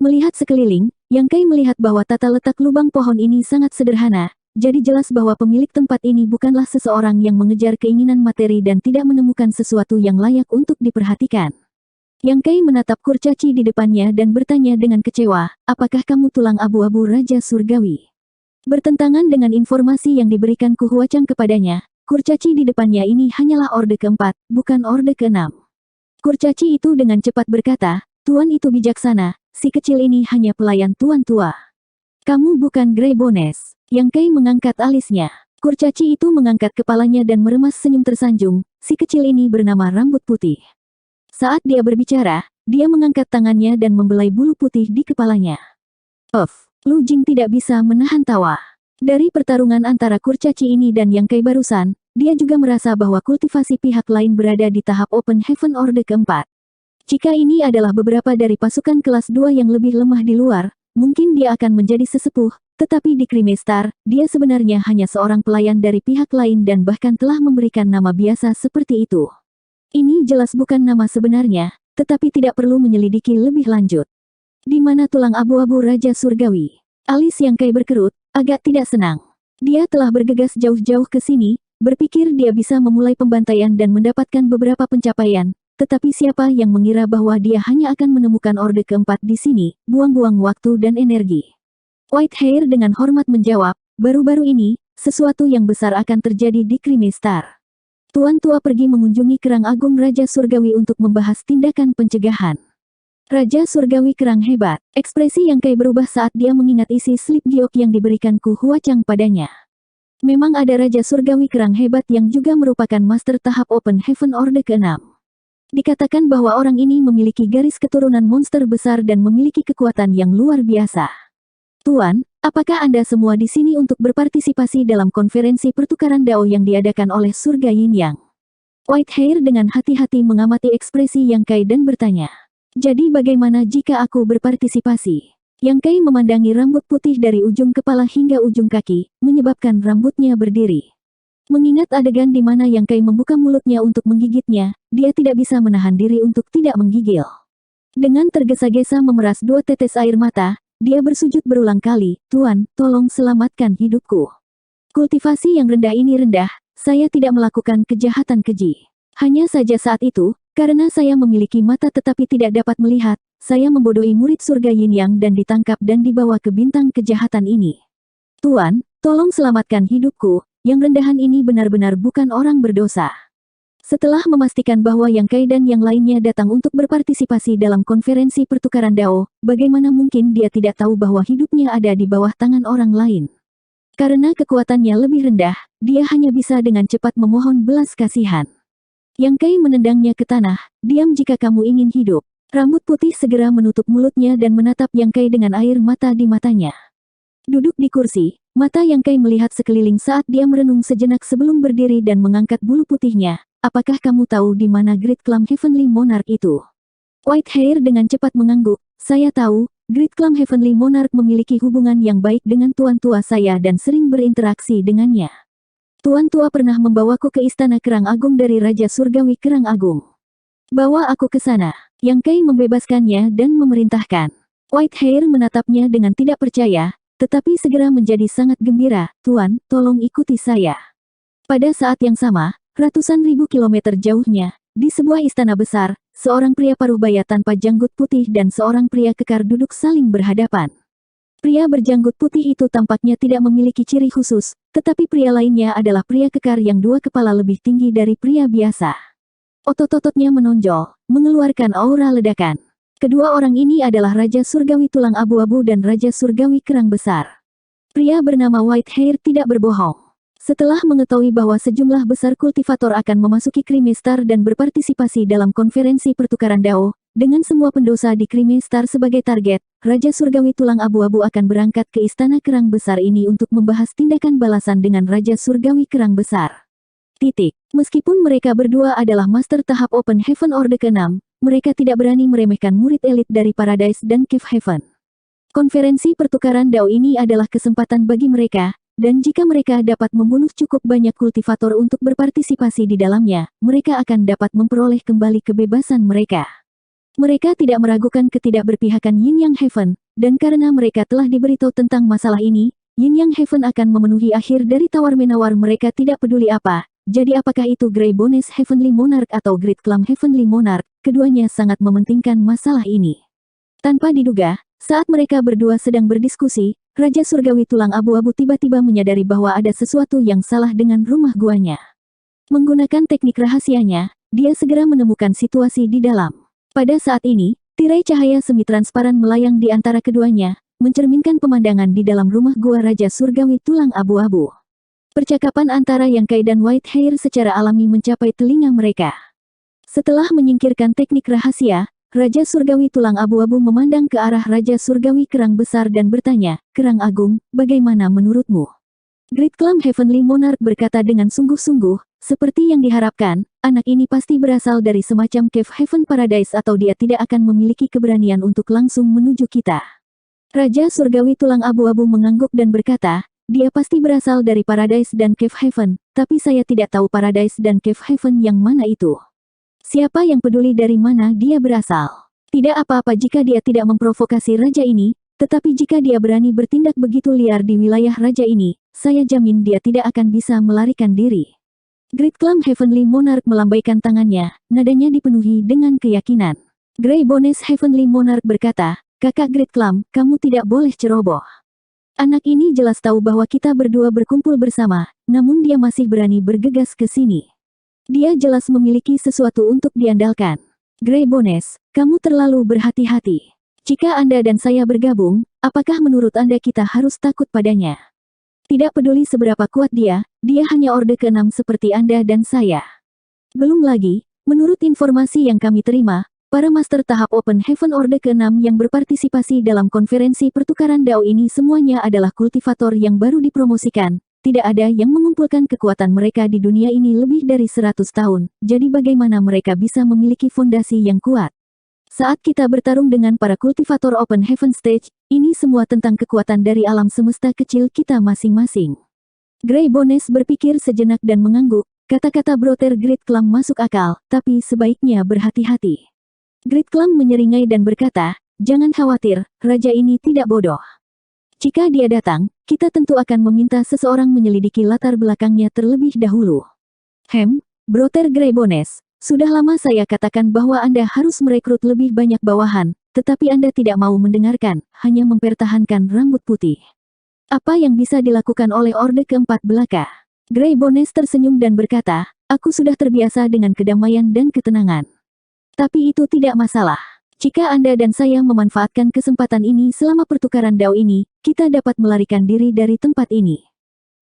Melihat sekeliling, Yang Kai melihat bahwa tata letak lubang pohon ini sangat sederhana, jadi jelas bahwa pemilik tempat ini bukanlah seseorang yang mengejar keinginan materi dan tidak menemukan sesuatu yang layak untuk diperhatikan. Yang Kai menatap kurcaci di depannya dan bertanya dengan kecewa, apakah kamu tulang abu-abu Raja Surgawi? Bertentangan dengan informasi yang diberikan Ku Huacang kepadanya, kurcaci di depannya ini hanyalah orde keempat, bukan orde keenam. Kurcaci itu dengan cepat berkata, Tuan itu bijaksana, si kecil ini hanya pelayan Tuan tua. Kamu bukan Grey Bones. Yang Kai mengangkat alisnya. Kurcaci itu mengangkat kepalanya dan meremas senyum tersanjung, si kecil ini bernama Rambut Putih. Saat dia berbicara, dia mengangkat tangannya dan membelai bulu putih di kepalanya. Lu Jing tidak bisa menahan tawa. Dari pertarungan antara kurcaci ini dan Yang Kai barusan, dia juga merasa bahwa kultivasi pihak lain berada di tahap Open Heaven Orde keempat. Jika ini adalah beberapa dari pasukan kelas 2 yang lebih lemah di luar, mungkin dia akan menjadi sesepuh, tetapi di Crimestar, dia sebenarnya hanya seorang pelayan dari pihak lain dan bahkan telah memberikan nama biasa seperti itu. Ini jelas bukan nama sebenarnya, tetapi tidak perlu menyelidiki lebih lanjut. Di mana tulang abu-abu Raja Surgawi? Alis Yang Kai berkerut, agak tidak senang. Dia telah bergegas jauh-jauh ke sini, berpikir dia bisa memulai pembantaian dan mendapatkan beberapa pencapaian, tetapi siapa yang mengira bahwa dia hanya akan menemukan orde keempat di sini, buang-buang waktu dan energi. Whitehair dengan hormat menjawab, baru-baru ini, sesuatu yang besar akan terjadi di Crimestar. Tuan tua pergi mengunjungi Kerang Agung Raja Surgawi untuk membahas tindakan pencegahan. Raja Surgawi Kerang hebat. Ekspresi Yang Kai berubah saat dia mengingat isi slip giok yang diberikan Ku Huacang padanya. Memang ada Raja Surgawi Kerang hebat yang juga merupakan master tahap Open Heaven Orde ke-6. Dikatakan bahwa orang ini memiliki garis keturunan monster besar dan memiliki kekuatan yang luar biasa. Tuan, apakah Anda semua di sini untuk berpartisipasi dalam konferensi pertukaran dao yang diadakan oleh Surga Yin Yang? Whitehair dengan hati-hati mengamati ekspresi Yang Kai dan bertanya. Jadi bagaimana jika aku berpartisipasi? Yang Kai memandangi rambut putih dari ujung kepala hingga ujung kaki, menyebabkan rambutnya berdiri. Mengingat adegan di mana Yang Kai membuka mulutnya untuk menggigitnya, dia tidak bisa menahan diri untuk tidak menggigil. Dengan tergesa-gesa memeras 2 tetes air mata, dia bersujud berulang kali, Tuan, tolong selamatkan hidupku. Kultivasi yang rendah ini rendah, saya tidak melakukan kejahatan keji. Hanya saja saat itu, karena saya memiliki mata tetapi tidak dapat melihat, saya membodohi murid surga Yin Yang dan ditangkap dan dibawa ke bintang kejahatan ini. Tuan, tolong selamatkan hidupku, yang rendahan ini benar-benar bukan orang berdosa. Setelah memastikan bahwa Yang Kai dan yang lainnya datang untuk berpartisipasi dalam konferensi pertukaran dao, bagaimana mungkin dia tidak tahu bahwa hidupnya ada di bawah tangan orang lain? Karena kekuatannya lebih rendah, dia hanya bisa dengan cepat memohon belas kasihan. Yang Kai menendangnya ke tanah, diam jika kamu ingin hidup. Rambut putih segera menutup mulutnya dan menatap Yang Kai dengan air mata di matanya. Duduk di kursi, mata Yang Kai melihat sekeliling saat dia merenung sejenak sebelum berdiri dan mengangkat bulu putihnya. Apakah kamu tahu di mana Great Clam Heavenly Monarch itu? Whitehair dengan cepat mengangguk. Saya tahu, Great Clam Heavenly Monarch memiliki hubungan yang baik dengan tuan tua saya dan sering berinteraksi dengannya. Tuan tua pernah membawaku ke istana Kerang Agung dari Raja Surgawi Kerang Agung. Bawa aku ke sana. Yang Kai membebaskannya dan memerintahkan. Whitehair menatapnya dengan tidak percaya, tetapi segera menjadi sangat gembira. Tuan, tolong ikuti saya. Pada saat yang sama, ratusan ribu kilometer jauhnya, di sebuah istana besar, seorang pria paruh baya tanpa janggut putih dan seorang pria kekar duduk saling berhadapan. Pria berjanggut putih itu tampaknya tidak memiliki ciri khusus, tetapi pria lainnya adalah pria kekar yang 2 kepala lebih tinggi dari pria biasa. Otot-ototnya menonjol, mengeluarkan aura ledakan. Kedua orang ini adalah Raja Surgawi Tulang Abu-Abu dan Raja Surgawi Kerang Besar. Pria bernama Whitehair tidak berbohong. Setelah mengetahui bahwa sejumlah besar kultivator akan memasuki Crimestar dan berpartisipasi dalam konferensi pertukaran dao, dengan semua pendosa di Crimestar sebagai target, Raja Surgawi Tulang Abu-Abu akan berangkat ke Istana Kerang Besar ini untuk membahas tindakan balasan dengan Raja Surgawi Kerang Besar. Meskipun mereka berdua adalah master tahap Open Heaven Orde ke-6, mereka tidak berani meremehkan murid elit dari Paradise dan Cave Heaven. Konferensi pertukaran dao ini adalah kesempatan bagi mereka, dan jika mereka dapat membunuh cukup banyak kultivator untuk berpartisipasi di dalamnya, mereka akan dapat memperoleh kembali kebebasan mereka. Mereka tidak meragukan ketidakberpihakan Yin Yang Heaven, dan karena mereka telah diberitahu tentang masalah ini, Yin Yang Heaven akan memenuhi akhir dari tawar-menawar mereka tidak peduli apa. Jadi apakah itu Grey Bones Heavenly Monarch atau Great Clam Heavenly Monarch, keduanya sangat mementingkan masalah ini. Tanpa diduga, saat mereka berdua sedang berdiskusi, Raja Surgawi Tulang Abu-Abu tiba-tiba menyadari bahwa ada sesuatu yang salah dengan rumah guanya. Menggunakan teknik rahasianya, dia segera menemukan situasi di dalam. Pada saat ini, tirai cahaya semi-transparan melayang di antara keduanya, mencerminkan pemandangan di dalam rumah gua Raja Surgawi Tulang Abu-Abu. Percakapan antara Yang Kai dan White Hair secara alami mencapai telinga mereka. Setelah menyingkirkan teknik rahasia, Raja Surgawi Tulang Abu-Abu memandang ke arah Raja Surgawi Kerang Besar dan bertanya, "Kerang Agung, bagaimana menurutmu?" Great Clam Heavenly Monarch berkata dengan sungguh-sungguh, "Seperti yang diharapkan, anak ini pasti berasal dari semacam Cave Heaven Paradise atau dia tidak akan memiliki keberanian untuk langsung menuju kita." Raja Surgawi Tulang Abu-Abu mengangguk dan berkata, "Dia pasti berasal dari Paradise dan Cave Heaven, tapi saya tidak tahu Paradise dan Cave Heaven yang mana itu. Siapa yang peduli dari mana dia berasal? Tidak apa-apa jika dia tidak memprovokasi raja ini, tetapi jika dia berani bertindak begitu liar di wilayah raja ini, saya jamin dia tidak akan bisa melarikan diri." Great Clam Heavenly Monarch melambaikan tangannya, nadanya dipenuhi dengan keyakinan. Grey Bones Heavenly Monarch berkata, "Kakak Great Clam, kamu tidak boleh ceroboh. Anak ini jelas tahu bahwa kita berdua berkumpul bersama, namun dia masih berani bergegas ke sini. Dia jelas memiliki sesuatu untuk diandalkan. Grey Bones, kamu terlalu berhati-hati. Jika Anda dan saya bergabung, apakah menurut Anda kita harus takut padanya? Tidak peduli seberapa kuat dia hanya Orde ke-6 seperti Anda dan saya. Belum lagi, menurut informasi yang kami terima, para master tahap Open Heaven Orde ke-6 yang berpartisipasi dalam konferensi pertukaran Dao ini semuanya adalah kultivator yang baru dipromosikan. Tidak ada yang mengumpulkan kekuatan mereka di dunia ini lebih dari 100 tahun, jadi bagaimana mereka bisa memiliki fondasi yang kuat? Saat kita bertarung dengan para kultivator Open Heaven Stage, ini semua tentang kekuatan dari alam semesta kecil kita masing-masing." Grey Bones berpikir sejenak dan mengangguk, kata-kata Brother Great Clam masuk akal, tapi sebaiknya berhati-hati. Great Clam menyeringai dan berkata, "Jangan khawatir, raja ini tidak bodoh. Jika dia datang, kita tentu akan meminta seseorang menyelidiki latar belakangnya terlebih dahulu." Brother Grey Bones, sudah lama saya katakan bahwa Anda harus merekrut lebih banyak bawahan, tetapi Anda tidak mau mendengarkan, hanya mempertahankan rambut putih. Apa yang bisa dilakukan oleh Orde keempat belaka? Grey Bones tersenyum dan berkata, "Aku sudah terbiasa dengan kedamaian dan ketenangan. Tapi itu tidak masalah. Jika Anda dan saya memanfaatkan kesempatan ini selama pertukaran Dao ini, kita dapat melarikan diri dari tempat ini.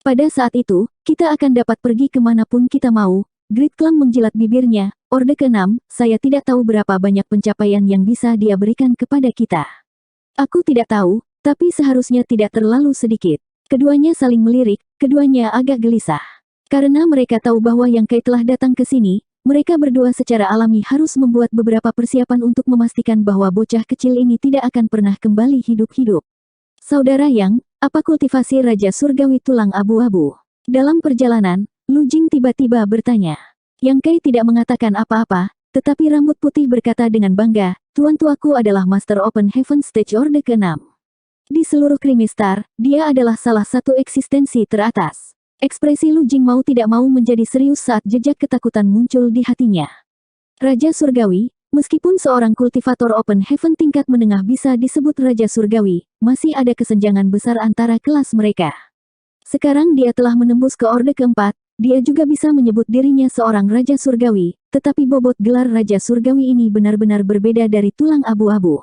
Pada saat itu, kita akan dapat pergi kemanapun kita mau." Great Clam menjilat bibirnya, "Orde ke-6, saya tidak tahu berapa banyak pencapaian yang bisa dia berikan kepada kita. Aku tidak tahu, tapi seharusnya tidak terlalu sedikit." Keduanya saling melirik, keduanya agak gelisah. Karena mereka tahu bahwa Yang Kai telah datang ke sini, mereka berdua secara alami harus membuat beberapa persiapan untuk memastikan bahwa bocah kecil ini tidak akan pernah kembali hidup-hidup. "Saudara Yang, apa kultivasi Raja Surgawi Tulang Abu-Abu?" Dalam perjalanan, Lu Jing tiba-tiba bertanya. Yang Kai tidak mengatakan apa-apa, tetapi rambut putih berkata dengan bangga, "Tuan tuaku adalah Master Open Heaven Stage Orde ke-6. Di seluruh Krimistar, dia adalah salah satu eksistensi teratas." Ekspresi Lu Jing mau tidak mau menjadi serius saat jejak ketakutan muncul di hatinya. Raja Surgawi, meskipun seorang kultivator Open Heaven tingkat menengah bisa disebut Raja Surgawi, masih ada kesenjangan besar antara kelas mereka. Sekarang dia telah menembus ke Orde keempat, dia juga bisa menyebut dirinya seorang Raja Surgawi, tetapi bobot gelar Raja Surgawi ini benar-benar berbeda dari Tulang Abu-Abu.